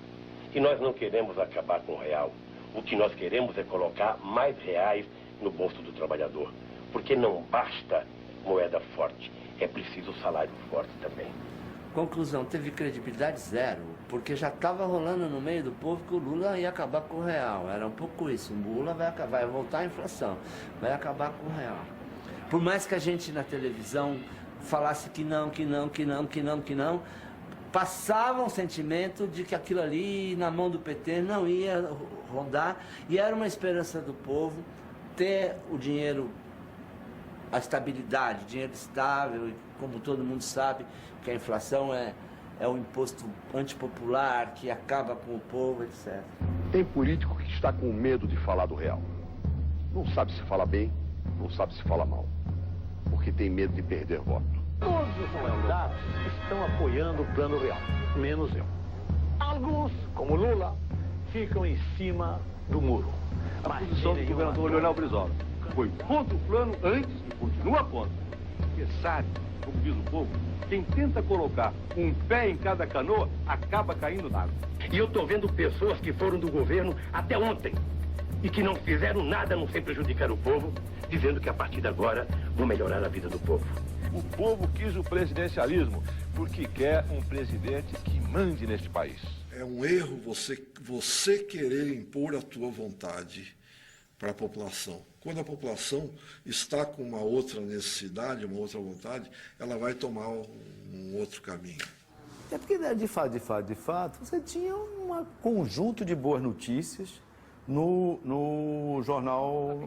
E nós não queremos acabar com o real. O que nós queremos é colocar mais reais no bolso do trabalhador. Porque não basta moeda forte, é preciso salário forte também. Conclusão, teve credibilidade zero, porque já estava rolando no meio do povo que o Lula ia acabar com o real. Era um pouco isso, o Lula vai voltar a inflação, vai acabar com o real. Por mais que a gente na televisão falasse que não, passava um sentimento de que aquilo ali na mão do PT não ia rodar, e era uma esperança do povo ter o dinheiro, a estabilidade, dinheiro estável, e como todo mundo sabe, que a inflação é um imposto antipopular, que acaba com o povo, etc. Tem político que está com medo de falar do real. Não sabe se fala bem, não sabe se fala mal, porque tem medo de perder voto. Todos os candidatos estão apoiando o Plano Real, menos eu. Alguns, como Lula, ficam em cima do muro. A posição do governador Leonel Brizola foi contra o plano antes e continua contra. Porque sabe, como diz o povo, quem tenta colocar um pé em cada canoa acaba caindo na água. E eu estou vendo pessoas que foram do governo até ontem e que não fizeram nada a não ser prejudicar o povo, dizendo que a partir de agora vão melhorar a vida do povo. O povo quis o presidencialismo porque quer um presidente que mande neste país. É um erro você querer impor a tua vontade para a população. Quando a população está com uma outra necessidade, uma outra vontade, ela vai tomar um outro caminho. É porque, de fato, você tinha um conjunto de boas notícias no jornal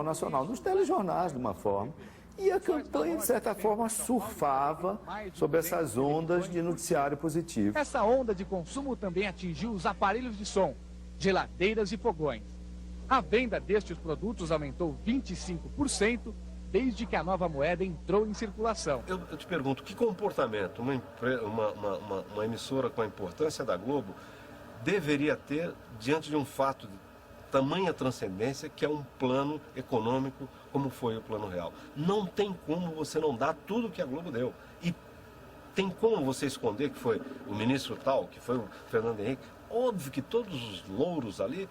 nacional, nos telejornais, de uma forma. E a campanha, de certa forma, surfava sobre essas ondas de noticiário positivo. Essa onda de consumo também atingiu os aparelhos de som, geladeiras e fogões. A venda destes produtos aumentou 25% desde que a nova moeda entrou em circulação. Eu te pergunto, que comportamento uma emissora com a importância da Globo deveria ter diante de um fato de tamanha transcendência que é um plano econômico como foi o Plano Real? Não tem como você não dar tudo que a Globo deu. E tem como você esconder que foi o ministro tal, que foi o Fernando Henrique? Óbvio que todos os louros ali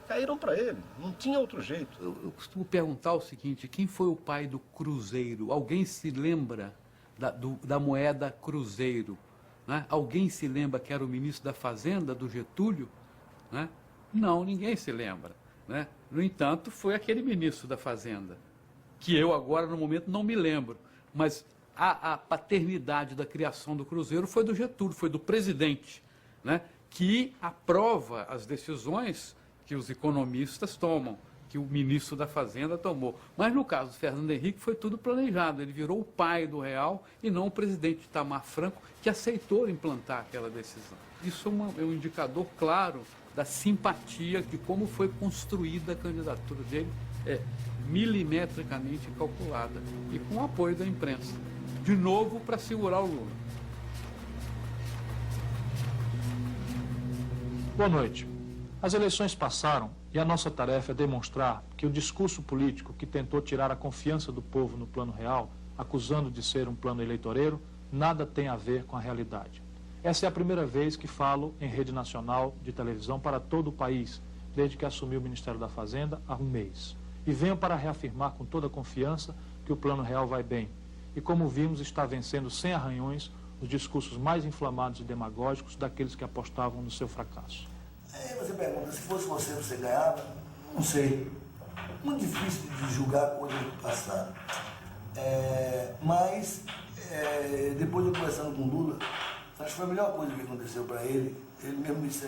caíram para ele, não tinha outro jeito. Eu costumo perguntar o seguinte, quem foi o pai do Cruzeiro? Alguém se lembra da moeda Cruzeiro? Né? Alguém se lembra que era o ministro da Fazenda, do Getúlio? Né? Não, ninguém se lembra. Né? No entanto, foi aquele ministro da Fazenda, que eu agora, no momento, não me lembro. Mas a paternidade da criação do Cruzeiro foi do Getúlio, foi do presidente, né? Que aprova as decisões que os economistas tomam, que o ministro da Fazenda tomou. Mas no caso do Fernando Henrique foi tudo planejado, ele virou o pai do Real e não o presidente Itamar Franco, que aceitou implantar aquela decisão. Isso é um indicador claro da simpatia, de como foi construída a candidatura dele, milimetricamente calculada e com o apoio da imprensa. De novo, para segurar o Lula. Boa noite. As eleições passaram e a nossa tarefa é demonstrar que o discurso político que tentou tirar a confiança do povo no Plano Real, acusando de ser um plano eleitoreiro, nada tem a ver com a realidade. Essa é a primeira vez que falo em rede nacional de televisão para todo o país, desde que assumi o Ministério da Fazenda há um mês. E venho para reafirmar com toda a confiança que o Plano Real vai bem. E como vimos, está vencendo sem arranhões os discursos mais inflamados e demagógicos daqueles que apostavam no seu fracasso. Aí você pergunta, se fosse você ganhava? Não sei. Muito difícil de julgar coisas do passado. Mas, depois de conversando com o Lula, acho que foi a melhor coisa que aconteceu para ele. Ele mesmo disse,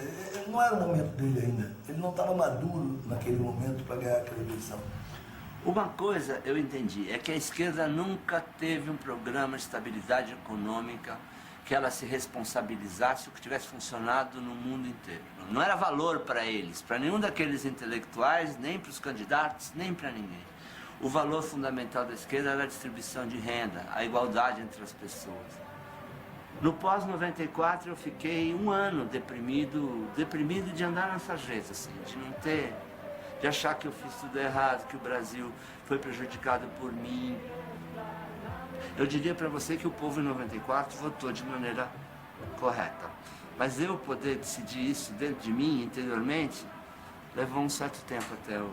não era o momento dele ainda. Ele não estava maduro naquele momento para ganhar aquela eleição. Uma coisa eu entendi, é que a esquerda nunca teve um programa de estabilidade econômica que ela se responsabilizasse o que tivesse funcionado no mundo inteiro. Não era valor para eles, para nenhum daqueles intelectuais, nem para os candidatos, nem para ninguém. O valor fundamental da esquerda era a distribuição de renda, a igualdade entre as pessoas. No pós-94 eu fiquei um ano deprimido de andar na sarjeta, assim, de achar que eu fiz tudo errado, que o Brasil foi prejudicado por mim. Eu diria para você que o povo em 94 votou de maneira correta. Mas eu poder decidir isso dentro de mim, interiormente, levou um certo tempo até eu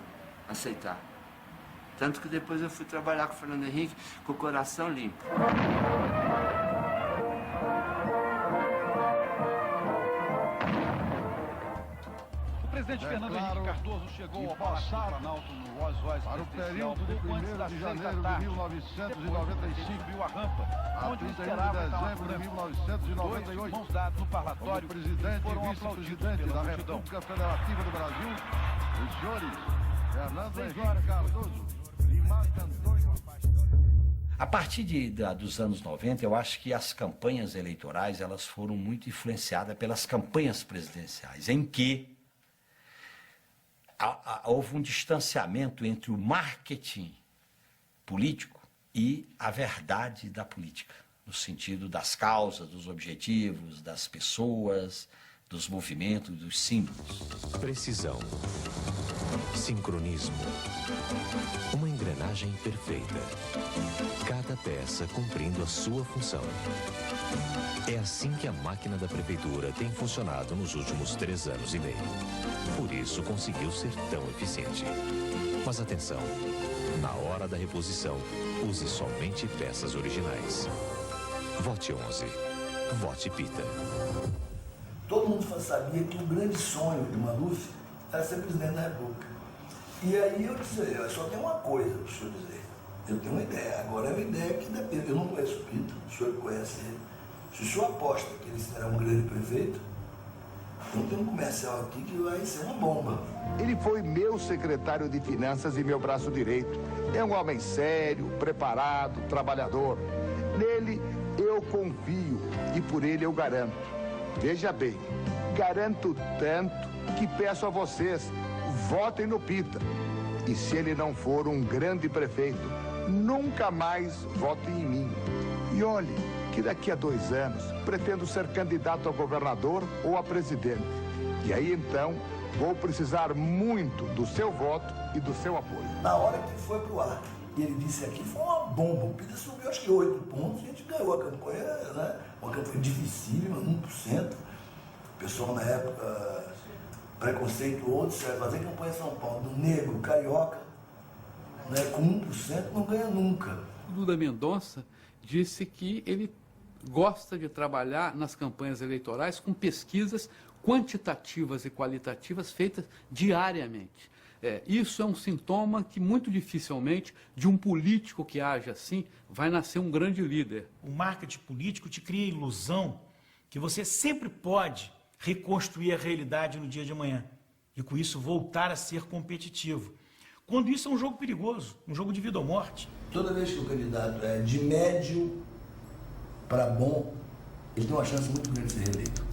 aceitar. Tanto que depois eu fui trabalhar com o Fernando Henrique com o coração limpo. O presidente Fernando Henrique Cardoso chegou ao Palácio do Planalto no Rolls Royce para o período de 1º de janeiro de 1995, subiu a rampa, onde esperava de dezembro de 1998, mãos dadas no parlatório, o presidente e vice-presidente da República Federativa do Brasil, os senhores Fernando Henrique Cardoso e Marco Antônio. A partir dos anos 90, eu acho que as campanhas eleitorais elas foram muito influenciadas pelas campanhas presidenciais, em que houve um distanciamento entre o marketing político e a verdade da política, no sentido das causas, dos objetivos, das pessoas, dos movimentos, dos símbolos. Precisão, sincronismo, uma engrenagem perfeita, cada peça cumprindo a sua função. É assim que a máquina da prefeitura tem funcionado nos últimos 3 anos e meio. Por isso conseguiu ser tão eficiente. Mas atenção, na hora da reposição, use somente peças originais. Vote 11. Vote Pita. Todo mundo sabia que o grande sonho do Maluf era ser presidente da República. E aí eu disse, só tem uma coisa para o senhor dizer. Eu tenho uma ideia. Agora é uma ideia que depende. Eu não conheço o Pita, o senhor conhece ele. Se o senhor aposta que ele será um grande prefeito, Então tem um comercial aqui que vai ser uma bomba. Ele foi meu secretário de Finanças e meu braço direito. É um homem sério, preparado, trabalhador. Nele eu confio e por ele eu garanto. Veja bem, garanto tanto que peço a vocês, votem no Pita. E se ele não for um grande prefeito, nunca mais votem em mim. E olhe, que daqui a 2 anos pretendo ser candidato a governador ou a presidente. E aí então vou precisar muito do seu voto e do seu apoio. Na hora que foi pro ar, e ele disse aqui, foi uma bomba. O Pita subiu acho que 8 pontos e a gente ganhou a campanha, né? Uma campanha dificílima, 1%. O pessoal na época preconceituoso, disse, fazer campanha em São Paulo do negro, carioca, né, com 1% não ganha nunca. O Lula Mendonça disse que ele gosta de trabalhar nas campanhas eleitorais com pesquisas quantitativas e qualitativas feitas diariamente. Isso é um sintoma que muito dificilmente, de um político que age assim, vai nascer um grande líder. O marketing político te cria a ilusão que você sempre pode reconstruir a realidade no dia de amanhã e com isso voltar a ser competitivo. Quando isso é um jogo perigoso, um jogo de vida ou morte. Toda vez que o candidato é de médio para bom, ele tem uma chance muito grande de ser reeleito.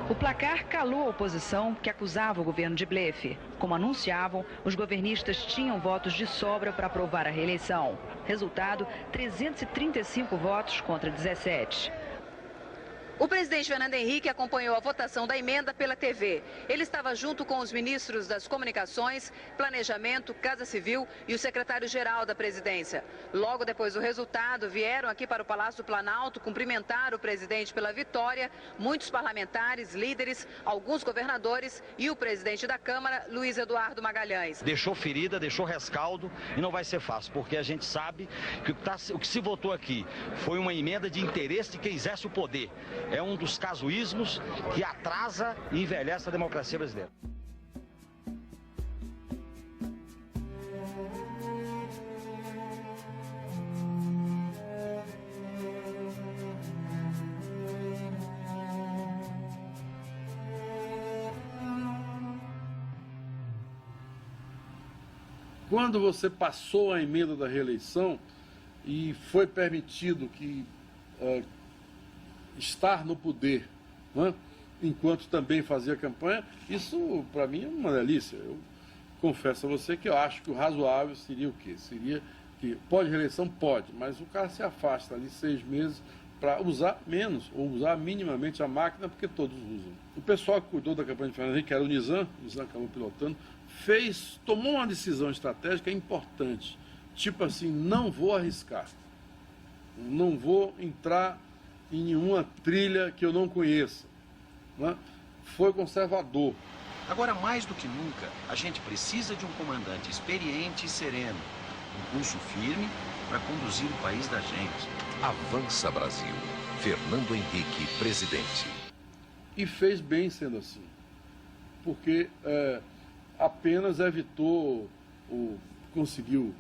O placar calou a oposição, que acusava o governo de blefe. Como anunciavam, os governistas tinham votos de sobra para aprovar a reeleição. Resultado, 335 votos contra 17. O presidente Fernando Henrique acompanhou a votação da emenda pela TV. Ele estava junto com os ministros das Comunicações, Planejamento, Casa Civil e o secretário-geral da presidência. Logo depois do resultado, vieram aqui para o Palácio do Planalto cumprimentar o presidente pela vitória, muitos parlamentares, líderes, alguns governadores e o presidente da Câmara, Luiz Eduardo Magalhães. Deixou ferida, deixou rescaldo e não vai ser fácil, porque a gente sabe que o que se votou aqui foi uma emenda de interesse de quem exerce o poder. É um dos casuísmos que atrasa e envelhece a democracia brasileira. Quando você passou a emenda da reeleição e foi permitido que estar no poder, né, enquanto também fazia campanha, isso para mim é uma delícia. Eu confesso a você que eu acho que o razoável seria o quê? Seria que pode reeleição? Pode, mas o cara se afasta ali 6 meses para usar menos, ou usar minimamente a máquina, porque todos usam. O pessoal que cuidou da campanha de Fernando Henrique, que era o Nizam acabou pilotando, tomou uma decisão estratégica importante, tipo assim, não vou arriscar, não vou entrar em nenhuma trilha que eu não conheça, né? Foi conservador. Agora, mais do que nunca, a gente precisa de um comandante experiente e sereno, um pulso firme para conduzir o país da gente. Avança Brasil. Fernando Henrique, presidente. E fez bem sendo assim, porque apenas evitou, ou conseguiu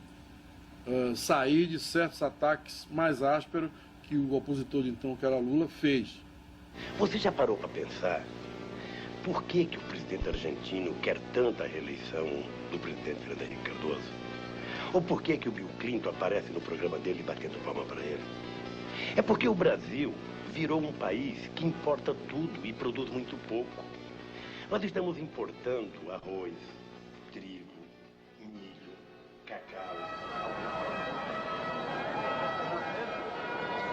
sair de certos ataques mais ásperos que o opositor de então, que era Lula, fez. Você já parou para pensar por que o presidente argentino quer tanta reeleição do presidente Fernando Henrique Cardoso? Ou por que o Bill Clinton aparece no programa dele batendo palma para ele? É porque o Brasil virou um país que importa tudo e produz muito pouco. Nós estamos importando arroz, trigo, milho, cacau.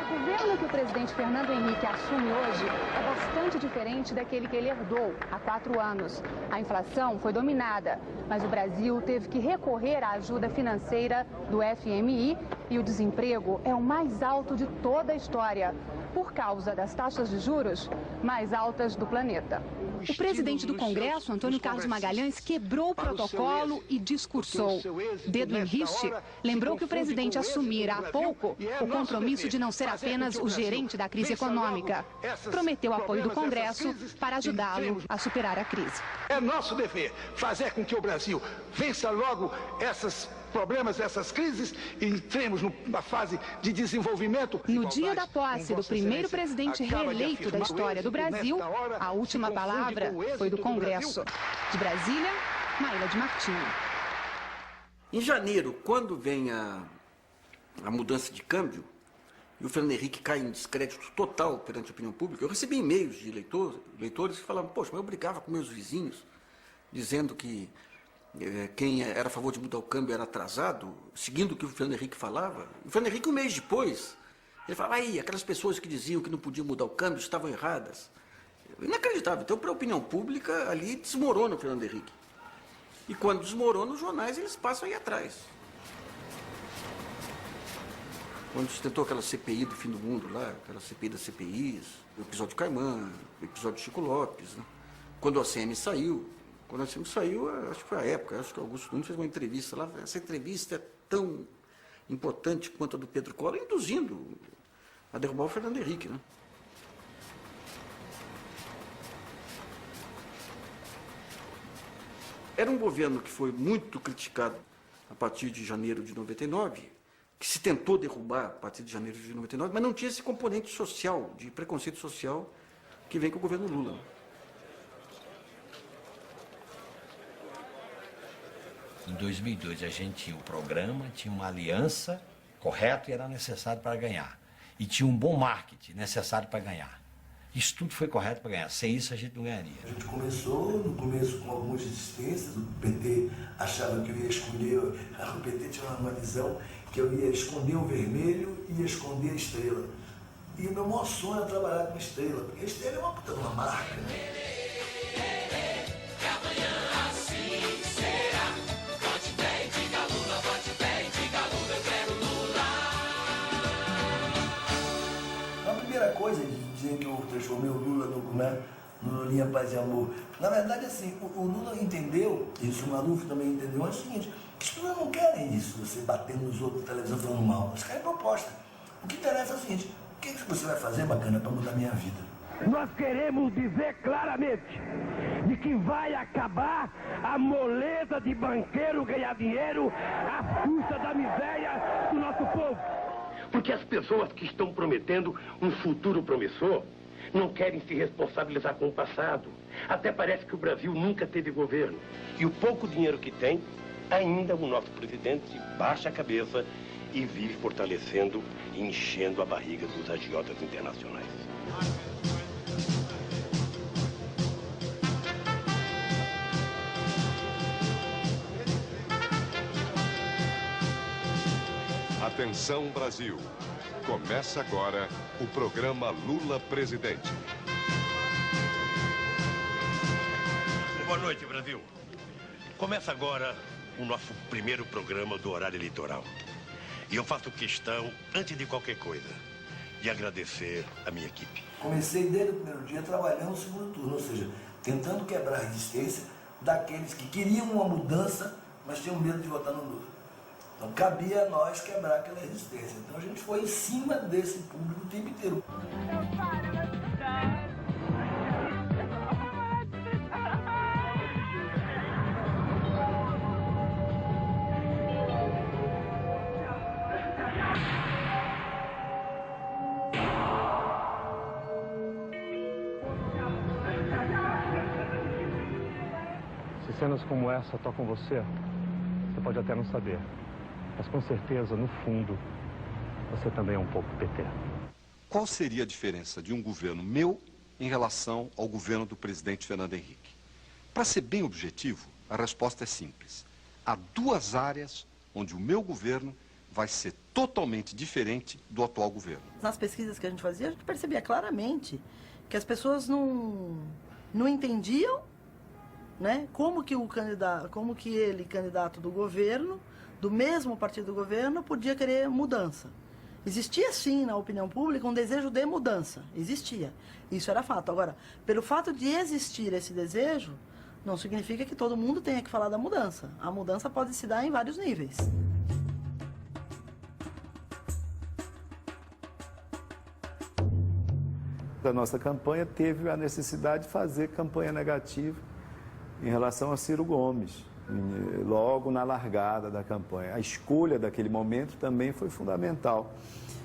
O governo que o presidente Fernando Henrique assume hoje é bastante diferente daquele que ele herdou há 4 anos. A inflação foi dominada, mas o Brasil teve que recorrer à ajuda financeira do FMI e o desemprego é o mais alto de toda a história, por causa das taxas de juros mais altas do planeta. O presidente do Congresso, Antônio Carlos Magalhães, quebrou o protocolo e discursou. Dedo em riste, lembrou que o presidente assumira há pouco o compromisso de não ser apenas o gerente da crise econômica. Prometeu apoio do Congresso para ajudá-lo a superar a crise. É nosso dever fazer com que o Brasil vença logo esses problemas, essas crises, e entremos numa fase de desenvolvimento. No dia da posse do primeiro presidente reeleito da história do Brasil, a última palavra foi do Congresso. De Brasília, Maíla de Martino. Em janeiro, quando vem a mudança de câmbio, e o Fernando Henrique cai em descrédito total perante a opinião pública, eu recebi e-mails de leitores que falavam, poxa, mas eu brigava com meus vizinhos, dizendo que quem era a favor de mudar o câmbio era atrasado, seguindo o que o Fernando Henrique falava. E o Fernando Henrique, um mês depois, ele falava, aí, aquelas pessoas que diziam que não podiam mudar o câmbio estavam erradas. Inacreditável. Então, para a opinião pública, ali desmorona o Fernando Henrique. E quando desmorona, os jornais, eles passam aí atrás. Quando se tentou aquela CPI do fim do mundo lá, aquela CPI das CPIs, o episódio Caimã, o episódio Chico Lopes, né? Quando a ACM saiu, acho que foi a época, acho que o Augusto Nunes fez uma entrevista lá, essa entrevista é tão importante quanto a do Pedro Collor, induzindo a derrubar o Fernando Henrique, né? Era um governo que foi muito criticado a partir de janeiro de 99, que se tentou derrubar a partir de janeiro de 99, mas não tinha esse componente social, de preconceito social, que vem com o governo Lula. Em 2002 a gente tinha um programa, tinha uma aliança correto e era necessário para ganhar. E tinha um bom marketing necessário para ganhar. Isso tudo foi correto para ganhar. Sem isso a gente não ganharia. A gente começou, no começo, com algumas resistências. O PT achava que eu ia escolher, o PT tinha uma visão que eu ia esconder o vermelho e ia esconder a estrela. E o meu maior sonho era trabalhar com a estrela, porque a estrela é uma puta de uma marca, né? Coisa de dizer que eu transformei o Lula no Lulinha Paz e Amor. Na verdade, assim, o Lula entendeu, isso o Maluf também entendeu, é o seguinte, as pessoas não querem isso, você batendo nos outros na televisão falando mal, elas querem proposta. O que interessa é o seguinte, o que você vai fazer bacana para mudar a minha vida? Nós queremos dizer claramente de que vai acabar a moleza de banqueiro ganhar dinheiro à custa da miséria do nosso povo. Porque as pessoas que estão prometendo um futuro promissor não querem se responsabilizar com o passado. Até parece que o Brasil nunca teve governo. E o pouco dinheiro que tem, ainda o nosso presidente baixa a cabeça e vive fortalecendo e enchendo a barriga dos agiotas internacionais. Atenção, Brasil. Começa agora o programa Lula Presidente. Boa noite, Brasil. Começa agora o nosso primeiro programa do horário eleitoral. E eu faço questão, antes de qualquer coisa, de agradecer a minha equipe. Comecei desde o primeiro dia trabalhando no segundo turno, ou seja, tentando quebrar a resistência daqueles que queriam uma mudança, mas tinham medo de votar no Lula. Então cabia a nós quebrar aquela resistência. Então a gente foi em cima desse público o tempo inteiro. Se cenas como essa tocam você pode até não saber. Mas com certeza, no fundo, você também é um pouco PT. Qual seria a diferença de um governo meu em relação ao governo do presidente Fernando Henrique? Para ser bem objetivo, a resposta é simples. Há duas áreas onde o meu governo vai ser totalmente diferente do atual governo. Nas pesquisas que a gente fazia, a gente percebia claramente que as pessoas não entendiam, né, como que ele, candidato do governo, do mesmo partido do governo, podia querer mudança. Existia sim na opinião pública um desejo de mudança, existia, isso era fato. Agora, pelo fato de existir esse desejo, não significa que todo mundo tenha que falar da mudança. A mudança pode se dar em vários níveis. A nossa campanha teve a necessidade de fazer campanha negativa em relação a Ciro Gomes, logo na largada da campanha. A escolha daquele momento também foi fundamental.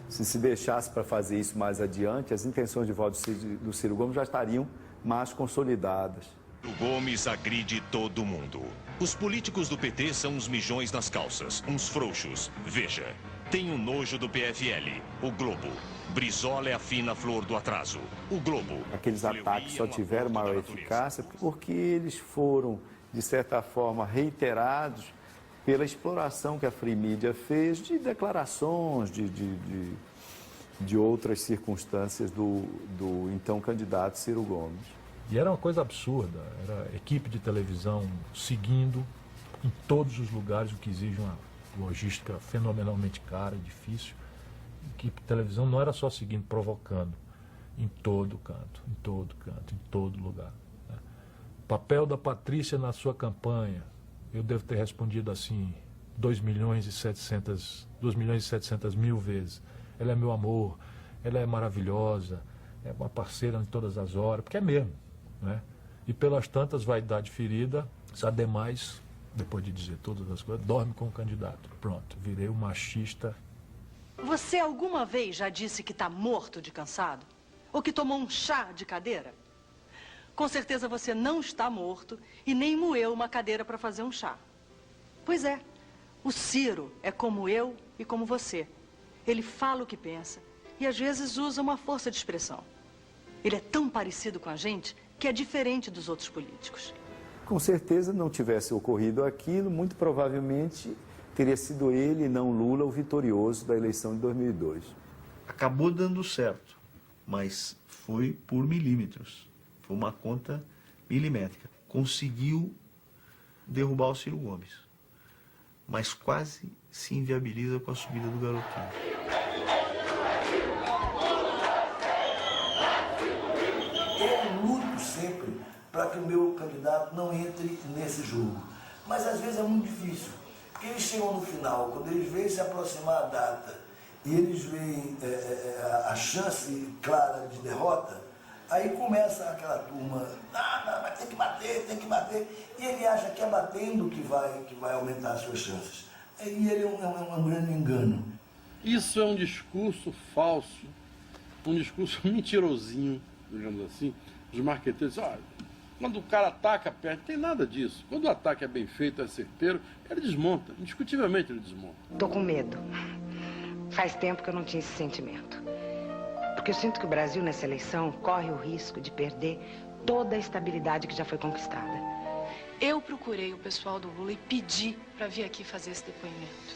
Se deixasse para fazer isso mais adiante, as intenções de voto do Ciro Gomes já estariam mais consolidadas. O Gomes agride todo mundo. Os políticos do PT são uns mijões nas calças, uns frouxos. Veja, tem um nojo do PFL, o Globo. Brizola é a fina flor do atraso, o Globo. Aqueles ataques só tiveram maior eficácia porque eles foram, de certa forma, reiterados pela exploração que a Free Media fez de declarações, de outras circunstâncias do então candidato Ciro Gomes. E era uma coisa absurda, era equipe de televisão seguindo em todos os lugares, o que exige uma logística fenomenalmente cara e difícil. Equipe de televisão não era só seguindo, provocando, em todo canto, em todo lugar. Né? Papel da Patrícia na sua campanha, eu devo ter respondido assim 2.700.000 vezes. Ela é meu amor, ela é maravilhosa, é uma parceira em todas as horas, porque é mesmo. Né? E pelas tantas, vaidade ferida, ademais, depois de dizer todas as coisas, dorme com o candidato. Pronto, virei um machista. Você alguma vez já disse que está morto de cansado? Ou que tomou um chá de cadeira? Com certeza você não está morto e nem moeu uma cadeira para fazer um chá. Pois é, o Ciro é como eu e como você. Ele fala o que pensa e às vezes usa uma força de expressão. Ele é tão parecido com a gente que é diferente dos outros políticos. Com certeza, não tivesse ocorrido aquilo, muito provavelmente teria sido ele e não Lula o vitorioso da eleição de 2002. Acabou dando certo, mas foi por milímetros. Foi uma conta milimétrica. Conseguiu derrubar o Ciro Gomes, mas quase se inviabiliza com a subida do Garotinho. Eu luto sempre para que o meu candidato não entre nesse jogo, mas às vezes é muito difícil. Eles chegam no final, quando eles veem se aproximar a data e eles veem a chance clara de derrota, aí começa aquela turma, mas tem que bater, e ele acha que é batendo que vai aumentar as suas chances. E ele é um grande engano. Isso é um discurso falso, um discurso mentirosinho, digamos assim, dos marqueteiros. Quando o cara ataca, perde, não tem nada disso. Quando o ataque é bem feito, é certeiro, ele desmonta, indiscutivelmente ele desmonta. Tô com medo. Faz tempo que eu não tinha esse sentimento. Porque eu sinto que o Brasil, nessa eleição, corre o risco de perder toda a estabilidade que já foi conquistada. Eu procurei o pessoal do Lula e pedi para vir aqui fazer esse depoimento.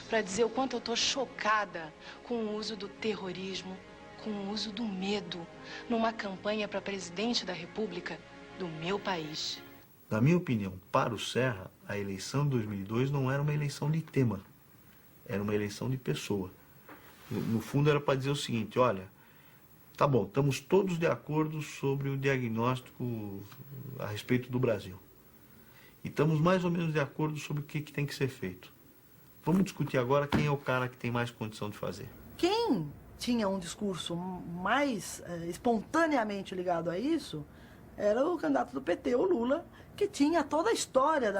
Para dizer o quanto eu tô chocada com o uso do terrorismo, com o uso do medo, numa campanha para presidente da República do meu país. Na minha opinião, para o Serra, a eleição de 2002 não era uma eleição de tema, era uma eleição de pessoa. No fundo era para dizer o seguinte, olha, tá bom, estamos todos de acordo sobre o diagnóstico a respeito do Brasil. E estamos mais ou menos de acordo sobre o que tem que ser feito. Vamos discutir agora quem é o cara que tem mais condição de fazer. Quem tinha um discurso mais espontaneamente ligado a isso era o candidato do PT, o Lula, que tinha toda a história,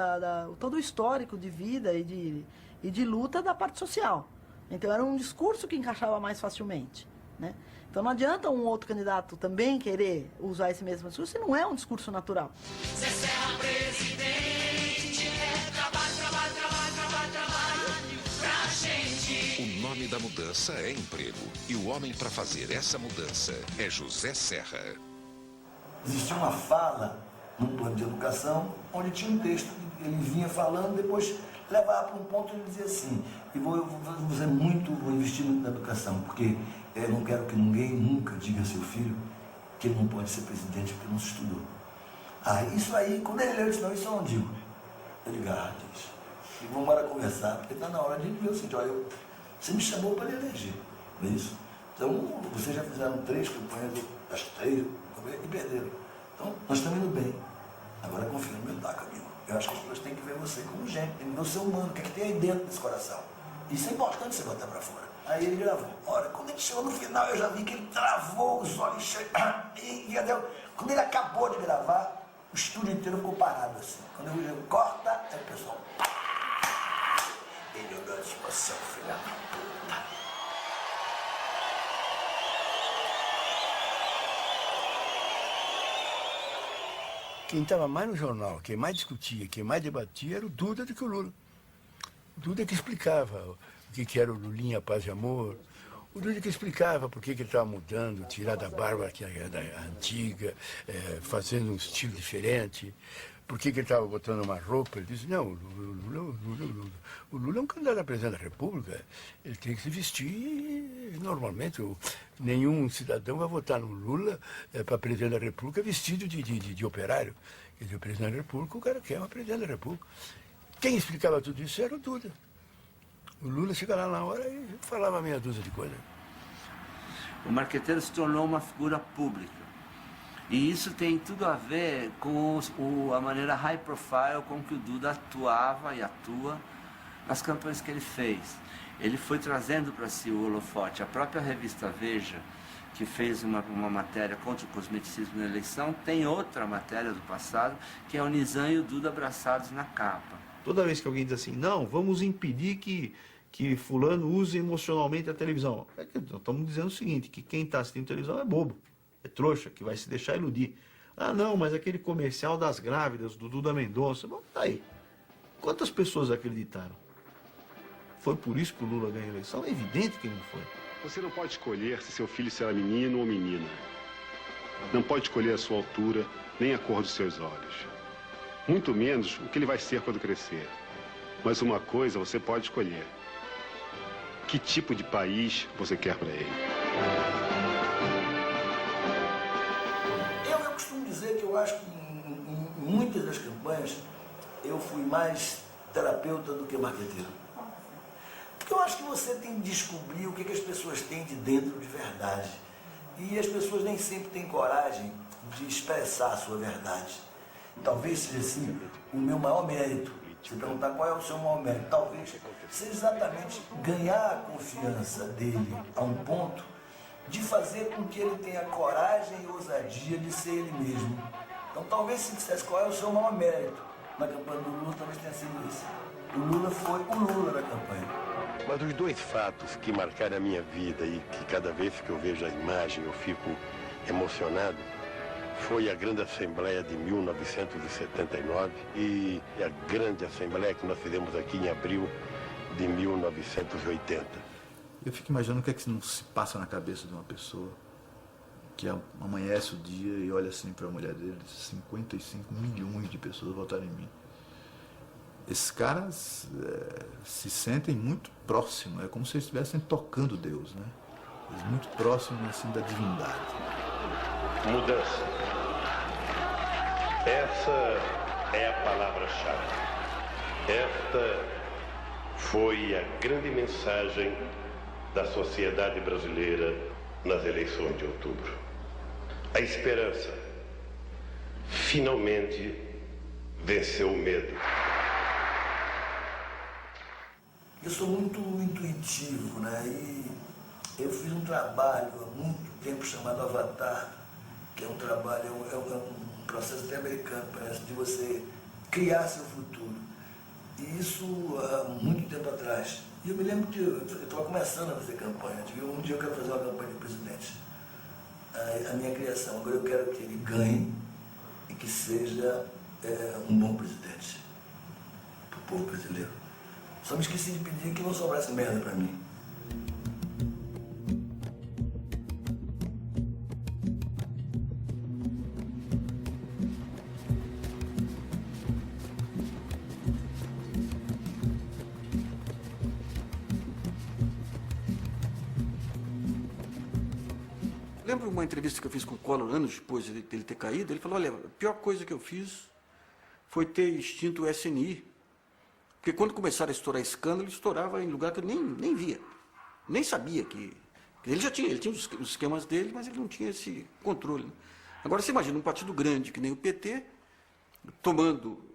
todo o histórico de vida e de luta da parte social. Então era um discurso que encaixava mais facilmente. Né? Então não adianta um outro candidato também querer usar esse mesmo discurso, se não é um discurso natural. Zé Serra, presidente, trabalho pra gente. O nome da mudança é emprego. E o homem para fazer essa mudança é José Serra. Existia uma fala no plano de educação, onde tinha um texto que ele vinha falando, depois levava para um ponto e ele dizia assim, vou investir muito na educação, porque eu não quero que ninguém nunca diga a seu filho que ele não pode ser presidente porque não se estudou. Isso aí, quando ele leu, eu disse, não, isso eu não digo. Eu digo, diz. E vamos embora conversar, porque está na hora de ver o seguinte, olha, você me chamou para lhe eleger. Não é isso? Então, vocês já fizeram 3 campanhas, as 3, e perderam. Então, nós estamos indo bem. Agora confia no meu taco, amigo. Eu acho que as pessoas têm que ver você como gente, tem que ver o ser humano, o que é que tem aí dentro desse coração. Isso é importante você botar pra fora. Aí ele gravou. Olha, quando ele chegou no final, eu já vi que ele travou os olhos cheios. Quando ele acabou de gravar, o estúdio inteiro ficou parado assim. Quando eu digo corta, aí o pessoal. Ele olhou assim, você é um filho da puta. Quem estava mais no jornal, quem mais discutia, quem mais debatia era o Duda do que o Lula. O Duda que explicava o que era o Lulinha Paz e Amor. O Duda que explicava por que ele estava mudando, tirar da barba que era da antiga, fazendo um estilo diferente. Por que ele estava botando uma roupa? Ele disse, não, o Lula é um candidato a presidente da República. Ele tem que se vestir normalmente. Nenhum cidadão vai votar no Lula para presidente da República vestido de operário. Quer dizer, o presidente da República, o cara quer uma presidente da República. Quem explicava tudo isso era o Duda. O Lula chegava lá na hora e falava meia dúzia de coisas. O marqueteiro se tornou uma figura pública. E isso tem tudo a ver com a maneira high profile com que o Duda atuava e atua nas campanhas que ele fez. Ele foi trazendo para si o holofote. A própria revista Veja, que fez uma matéria contra o cosmeticismo na eleição, tem outra matéria do passado, que é o Nizam e o Duda abraçados na capa. Toda vez que alguém diz assim, não, vamos impedir que fulano use emocionalmente a televisão. Nós estamos dizendo o seguinte, que quem está assistindo televisão é bobo. É trouxa, que vai se deixar iludir. Ah, não, mas aquele comercial das grávidas, do Duda Mendonça, bom, tá aí. Quantas pessoas acreditaram? Foi por isso que o Lula ganhou a eleição? É evidente que não foi. Você não pode escolher se seu filho será menino ou menina. Não pode escolher a sua altura, nem a cor dos seus olhos. Muito menos o que ele vai ser quando crescer. Mas uma coisa você pode escolher. Que tipo de país você quer para ele? Eu costumo dizer que eu acho que em muitas das campanhas eu fui mais terapeuta do que marqueteiro. Porque eu acho que você tem que descobrir o que as pessoas têm de dentro de verdade. E as pessoas nem sempre têm coragem de expressar a sua verdade. Talvez seja assim o meu maior mérito. Se perguntar qual é o seu maior mérito, talvez seja exatamente ganhar a confiança dele a um ponto de fazer com que ele tenha coragem e ousadia de ser ele mesmo. Então talvez se dissesse qual é o seu maior mérito na campanha do Lula, talvez tenha sido esse. O Lula foi o Lula da campanha. Mas os 2 fatos que marcaram a minha vida e que cada vez que eu vejo a imagem eu fico emocionado, foi a grande Assembleia de 1979 e a grande Assembleia que nós fizemos aqui em abril de 1980. Eu fico imaginando o que é que não se passa na cabeça de uma pessoa que amanhece o dia e olha assim para a mulher dele, 55 milhões de pessoas votaram em mim. Esses caras se sentem muito próximos, é como se eles estivessem tocando Deus, né? Eles muito próximos assim, da divindade. Mudança. Essa é a palavra-chave. Esta foi a grande mensagem da sociedade brasileira nas eleições de outubro. A esperança finalmente venceu o medo. Eu sou muito intuitivo, né? E eu fiz um trabalho há muito tempo chamado Avatar, que é um trabalho, é um processo até americano, parece, de você criar seu futuro. E isso há muito tempo atrás. E eu me lembro que eu estava começando a fazer campanha. Um dia eu quero fazer uma campanha de presidente. A minha criação, agora eu quero que ele ganhe e que seja um bom presidente para o povo brasileiro. Só me esqueci de pedir que não sobrasse merda para mim. Lembro uma entrevista que eu fiz com o Collor anos depois dele ter caído. Ele falou, olha, a pior coisa que eu fiz foi ter extinto o SNI. Porque quando começaram a estourar escândalo, estourava em lugar que eu nem via. Nem sabia que Ele tinha os esquemas dele, mas ele não tinha esse controle. Né? Agora você imagina um partido grande que nem o PT,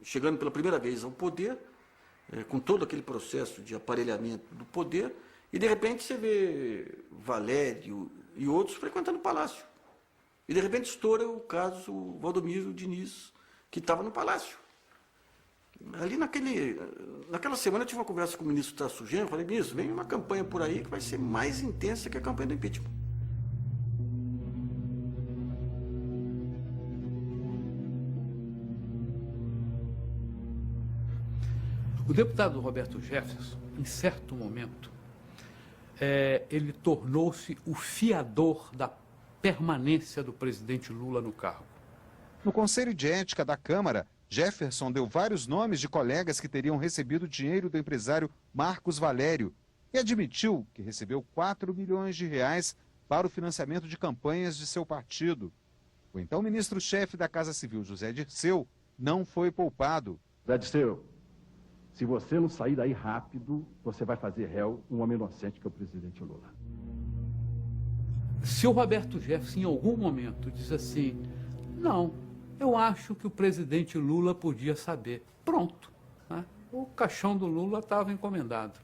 chegando pela primeira vez ao poder, com todo aquele processo de aparelhamento do poder, e de repente você vê Valério e outros frequentando o Palácio. E de repente estoura o caso Valdomiro Diniz, que estava no Palácio. Ali naquela semana eu tive uma conversa com o ministro Tarso Genro, falei, ministro, vem uma campanha por aí que vai ser mais intensa que a campanha do impeachment. O deputado Roberto Jefferson, em certo momento, ele tornou-se o fiador da permanência do presidente Lula no cargo. No Conselho de Ética da Câmara, Jefferson deu vários nomes de colegas que teriam recebido dinheiro do empresário Marcos Valério e admitiu que recebeu 4 milhões de reais para o financiamento de campanhas de seu partido. O então ministro-chefe da Casa Civil, José Dirceu, não foi poupado. José Dirceu, se você não sair daí rápido, você vai fazer réu um homem inocente que é o presidente Lula. Se o Roberto Jefferson, em algum momento, diz assim, não, eu acho que o presidente Lula podia saber. Pronto. Né? O caixão do Lula estava encomendado.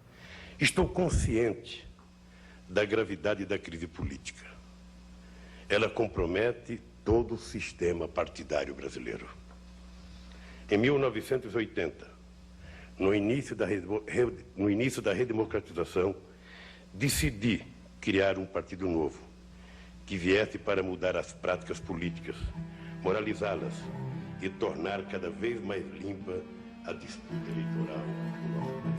Estou consciente da gravidade da crise política. Ela compromete todo o sistema partidário brasileiro. Em 1980, no início da redemocratização, decidi criar um partido novo, que viesse para mudar as práticas políticas, moralizá-las e tornar cada vez mais limpa a disputa eleitoral do nosso país.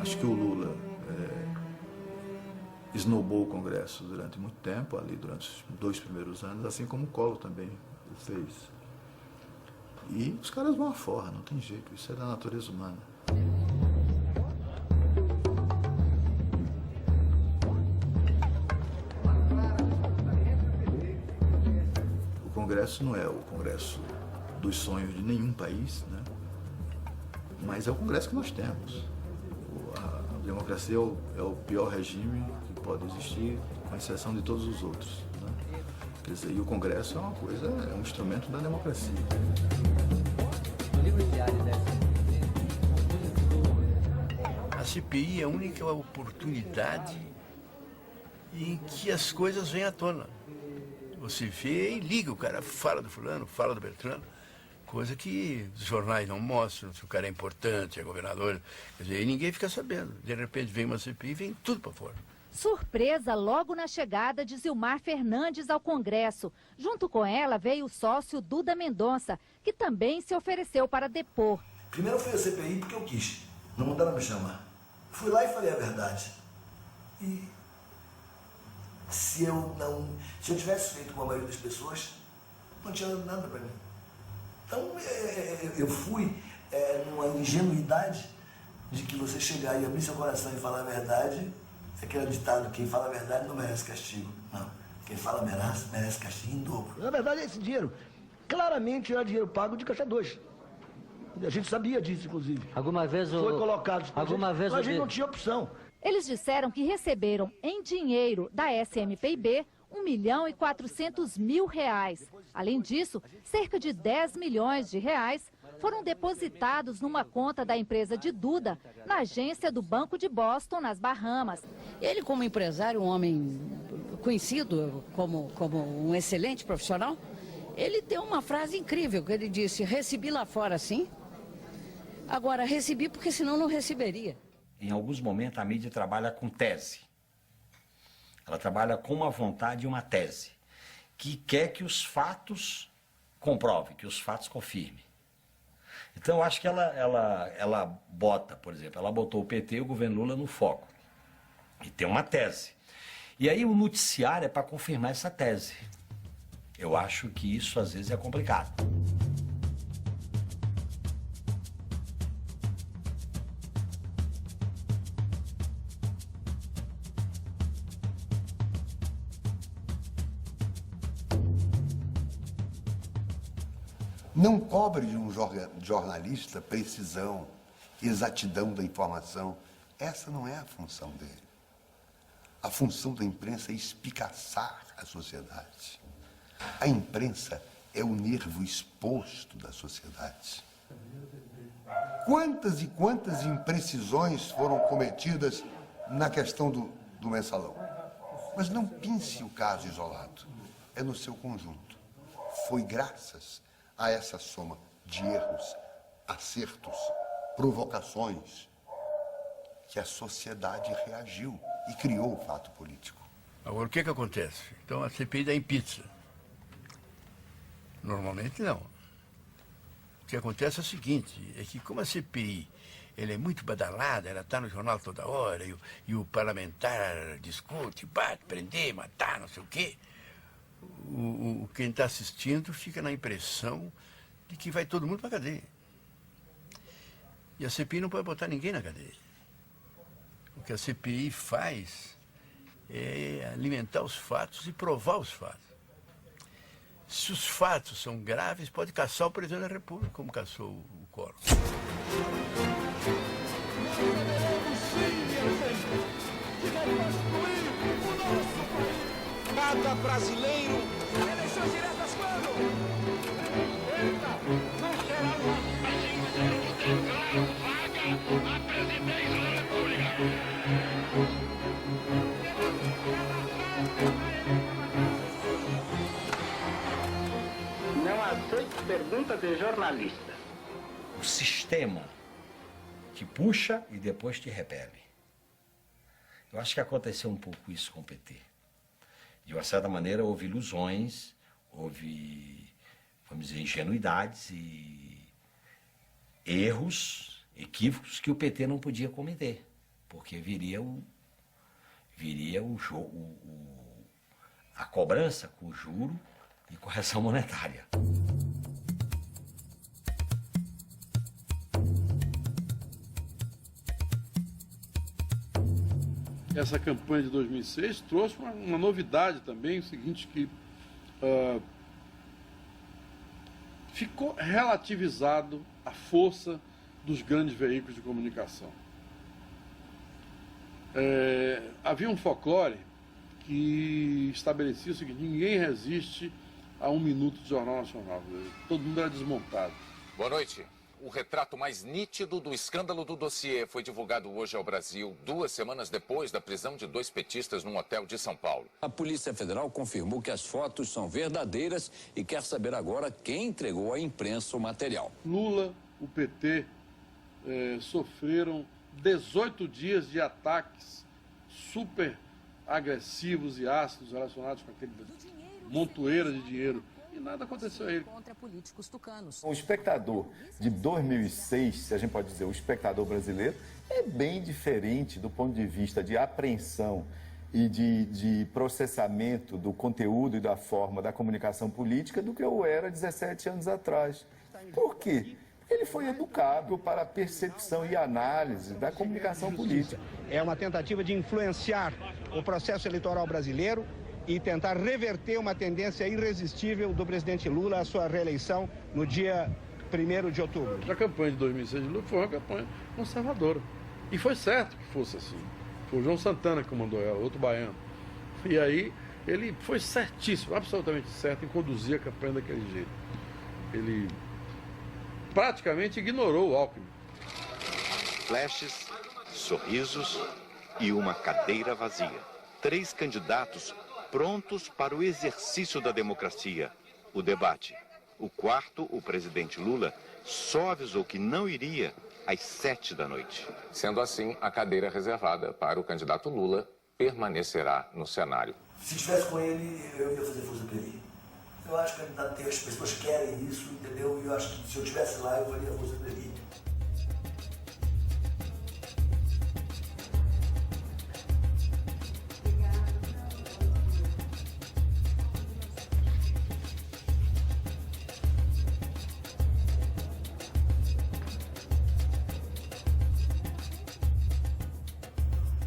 Acho que o Lula esnobou o Congresso durante muito tempo, ali durante os 2 primeiros anos, assim como o Collor também fez. E os caras vão afora, não tem jeito, isso é da natureza humana. O Congresso não é o Congresso dos sonhos de nenhum país, né? Mas é o Congresso que nós temos. A democracia é o pior regime que pode existir, com exceção de todos os outros. Né? Quer dizer, e o Congresso é um instrumento da democracia. A CPI é a única oportunidade em que as coisas vêm à tona. Você vê e liga, o cara fala do fulano, fala do Beltrano, coisa que os jornais não mostram, se o cara é importante, é governador, quer dizer, e ninguém fica sabendo. De repente vem uma CPI e vem tudo para fora. Surpresa logo na chegada de Zilmar Fernandes ao Congresso. Junto com ela veio o sócio Duda Mendonça, que também se ofereceu para depor. Primeiro eu fui à CPI porque eu quis, não mandaram me chamar. Fui lá e falei a verdade. E se eu tivesse feito com a maioria das pessoas, não tinha dado nada para mim. Então eu fui numa ingenuidade de que você chegar e abrir seu coração e falar a verdade, é aquele ditado, quem fala a verdade não merece castigo. Não, quem fala merece castigo em dobro. Na verdade, esse dinheiro claramente era dinheiro pago de Caixa 2. A gente sabia disso, inclusive. Alguma vez foi colocado. Mas a gente não tinha opção. Eles disseram que receberam em dinheiro da SMPIB R$1.400.000. Além disso, cerca de 10 milhões de reais foram depositados numa conta da empresa de Duda, na agência do Banco de Boston, nas Bahamas. Ele, como empresário, um homem conhecido como um excelente profissional, ele tem uma frase incrível, que ele disse, recebi lá fora sim, agora recebi porque senão não receberia. Em alguns momentos a mídia trabalha com tese. Ela trabalha com uma vontade e uma tese, que quer que os fatos comprovem, que os fatos confirmem. Então, eu acho que ela bota, por exemplo, ela botou o PT e o governo Lula no foco. E tem uma tese. E aí o noticiário é para confirmar essa tese. Eu acho que isso, às vezes, é complicado. Não cobre de um jornalista precisão, exatidão da informação. Essa não é a função dele. A função da imprensa é espicaçar a sociedade. A imprensa é o nervo exposto da sociedade. Quantas e quantas imprecisões foram cometidas na questão do mensalão? Mas não pense o caso isolado, é no seu conjunto. Foi graças a essa soma de erros, acertos, provocações, que a sociedade reagiu e criou o fato político. Agora, o que acontece? Então, a CPI dá em pizza. Normalmente, não. O que acontece é o seguinte, é que como a CPI ela é muito badalada, ela está no jornal toda hora, e o parlamentar discute, bate, prender, matar, não sei o quê, quem está assistindo fica na impressão de que vai todo mundo para a cadeia. E a CPI não pode botar ninguém na cadeia. O que a CPI faz é alimentar os fatos e provar os fatos. Se os fatos são graves, pode caçar o presidente da República, como caçou o Collor. Cada brasileiro. Eleições diretas quando? Não será o nosso país que declara vaga a presidência da República. Não aceito pergunta de jornalista. O sistema te puxa e depois te repele. Eu acho que aconteceu um pouco isso com o PT. De uma certa maneira, houve ilusões, houve, vamos dizer, ingenuidades e erros, equívocos que o PT não podia cometer, porque viria o jogo, a cobrança com juro e correção monetária. Essa campanha de 2006 trouxe uma novidade também, o seguinte, que ficou relativizado a força dos grandes veículos de comunicação. Havia um folclore que estabelecia o seguinte: ninguém resiste a 1 minuto de Jornal Nacional. Todo mundo era desmontado. Boa noite. O retrato mais nítido do escândalo do dossiê foi divulgado hoje ao Brasil, 2 semanas depois da prisão de 2 petistas num hotel de São Paulo. A Polícia Federal confirmou que as fotos são verdadeiras e quer saber agora quem entregou à imprensa o material. Lula, o PT, sofreram 18 dias de ataques super agressivos e ácidos relacionados com aquele montoeira de dinheiro. E nada aconteceu a ele. Contra políticos tucanos. O espectador de 2006, se a gente pode dizer, o espectador brasileiro, é bem diferente do ponto de vista de apreensão e de processamento do conteúdo e da forma da comunicação política do que eu era 17 anos atrás. Por quê? Porque ele foi educado para a percepção e análise da comunicação política. É uma tentativa de influenciar o processo eleitoral brasileiro e tentar reverter uma tendência irresistível do presidente Lula à sua reeleição no dia 1º de outubro. A campanha de 2006 de Lula foi uma campanha conservadora. E foi certo que fosse assim. Foi o João Santana que comandou ela, outro baiano. E aí ele foi certíssimo, absolutamente certo em conduzir a campanha daquele jeito. Ele praticamente ignorou o Alckmin. Flashes, sorrisos e uma cadeira vazia. 3 candidatos prontos para o exercício da democracia, o debate. O quarto, o presidente Lula, só avisou que não iria às 7 da noite. Sendo assim, a cadeira reservada para o candidato Lula permanecerá no cenário. Se estivesse com ele, eu ia fazer força PRI. Eu acho que as pessoas querem isso, entendeu? E eu acho que se eu estivesse lá, eu faria força PRI.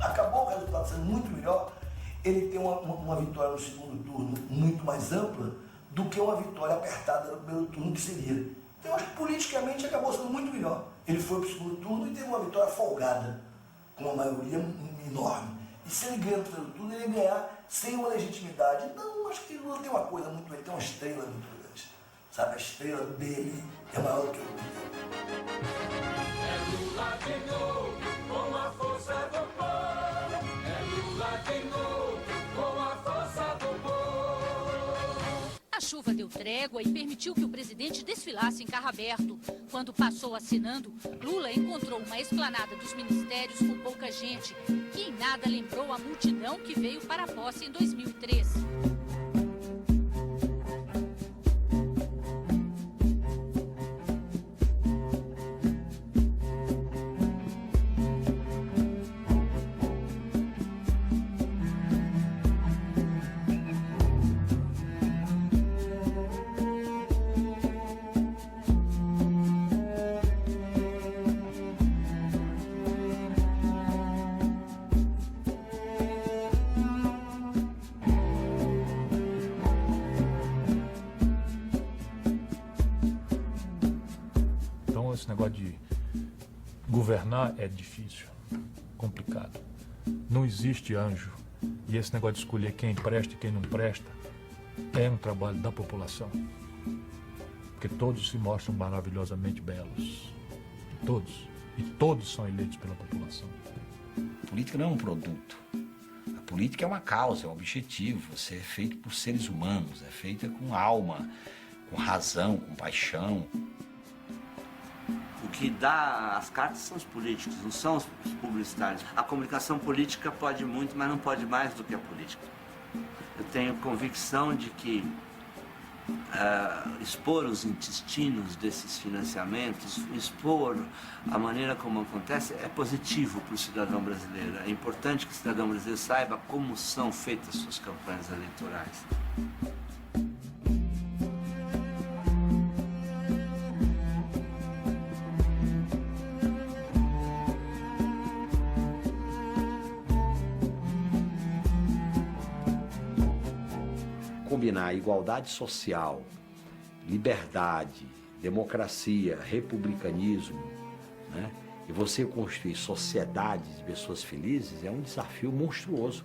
Acabou o resultado sendo muito melhor. Ele tem uma vitória no segundo turno muito mais ampla do que uma vitória apertada no primeiro turno que seria. Então eu acho que politicamente acabou sendo muito melhor. Ele foi para o segundo turno e teve uma vitória folgada, com uma maioria enorme. E se ele ganha no primeiro turno, ele ia ganhar sem uma legitimidade. Então, acho que Lula tem uma coisa muito, ele tem uma estrela muito grande. Sabe, a estrela dele é maior do que o dele. É Lula de novo, com a força do povo. É Lula de novo, com a força do povo. A chuva deu trégua e permitiu que o presidente desfilasse em carro aberto. Quando passou assinando, Lula encontrou uma esplanada dos ministérios com pouca gente, que em nada lembrou a multidão que veio para a posse em 2003. Esse negócio de governar é difícil, complicado. Não existe anjo. E esse negócio de escolher quem presta e quem não presta é um trabalho da população. Porque todos se mostram maravilhosamente belos. Todos. E todos são eleitos pela população. A política não é um produto. A política é uma causa, é um objetivo. Você é feito por seres humanos, é feita com alma, com razão, com paixão. O que dá as cartas são os políticos, não são os publicitários. A comunicação política pode muito, mas não pode mais do que a política. Eu tenho convicção de que expor os intestinos desses financiamentos, expor a maneira como acontece, é positivo para o cidadão brasileiro. É importante que o cidadão brasileiro saiba como são feitas suas campanhas eleitorais. Combinar igualdade social, liberdade, democracia, republicanismo, né? E você construir sociedades de pessoas felizes é um desafio monstruoso.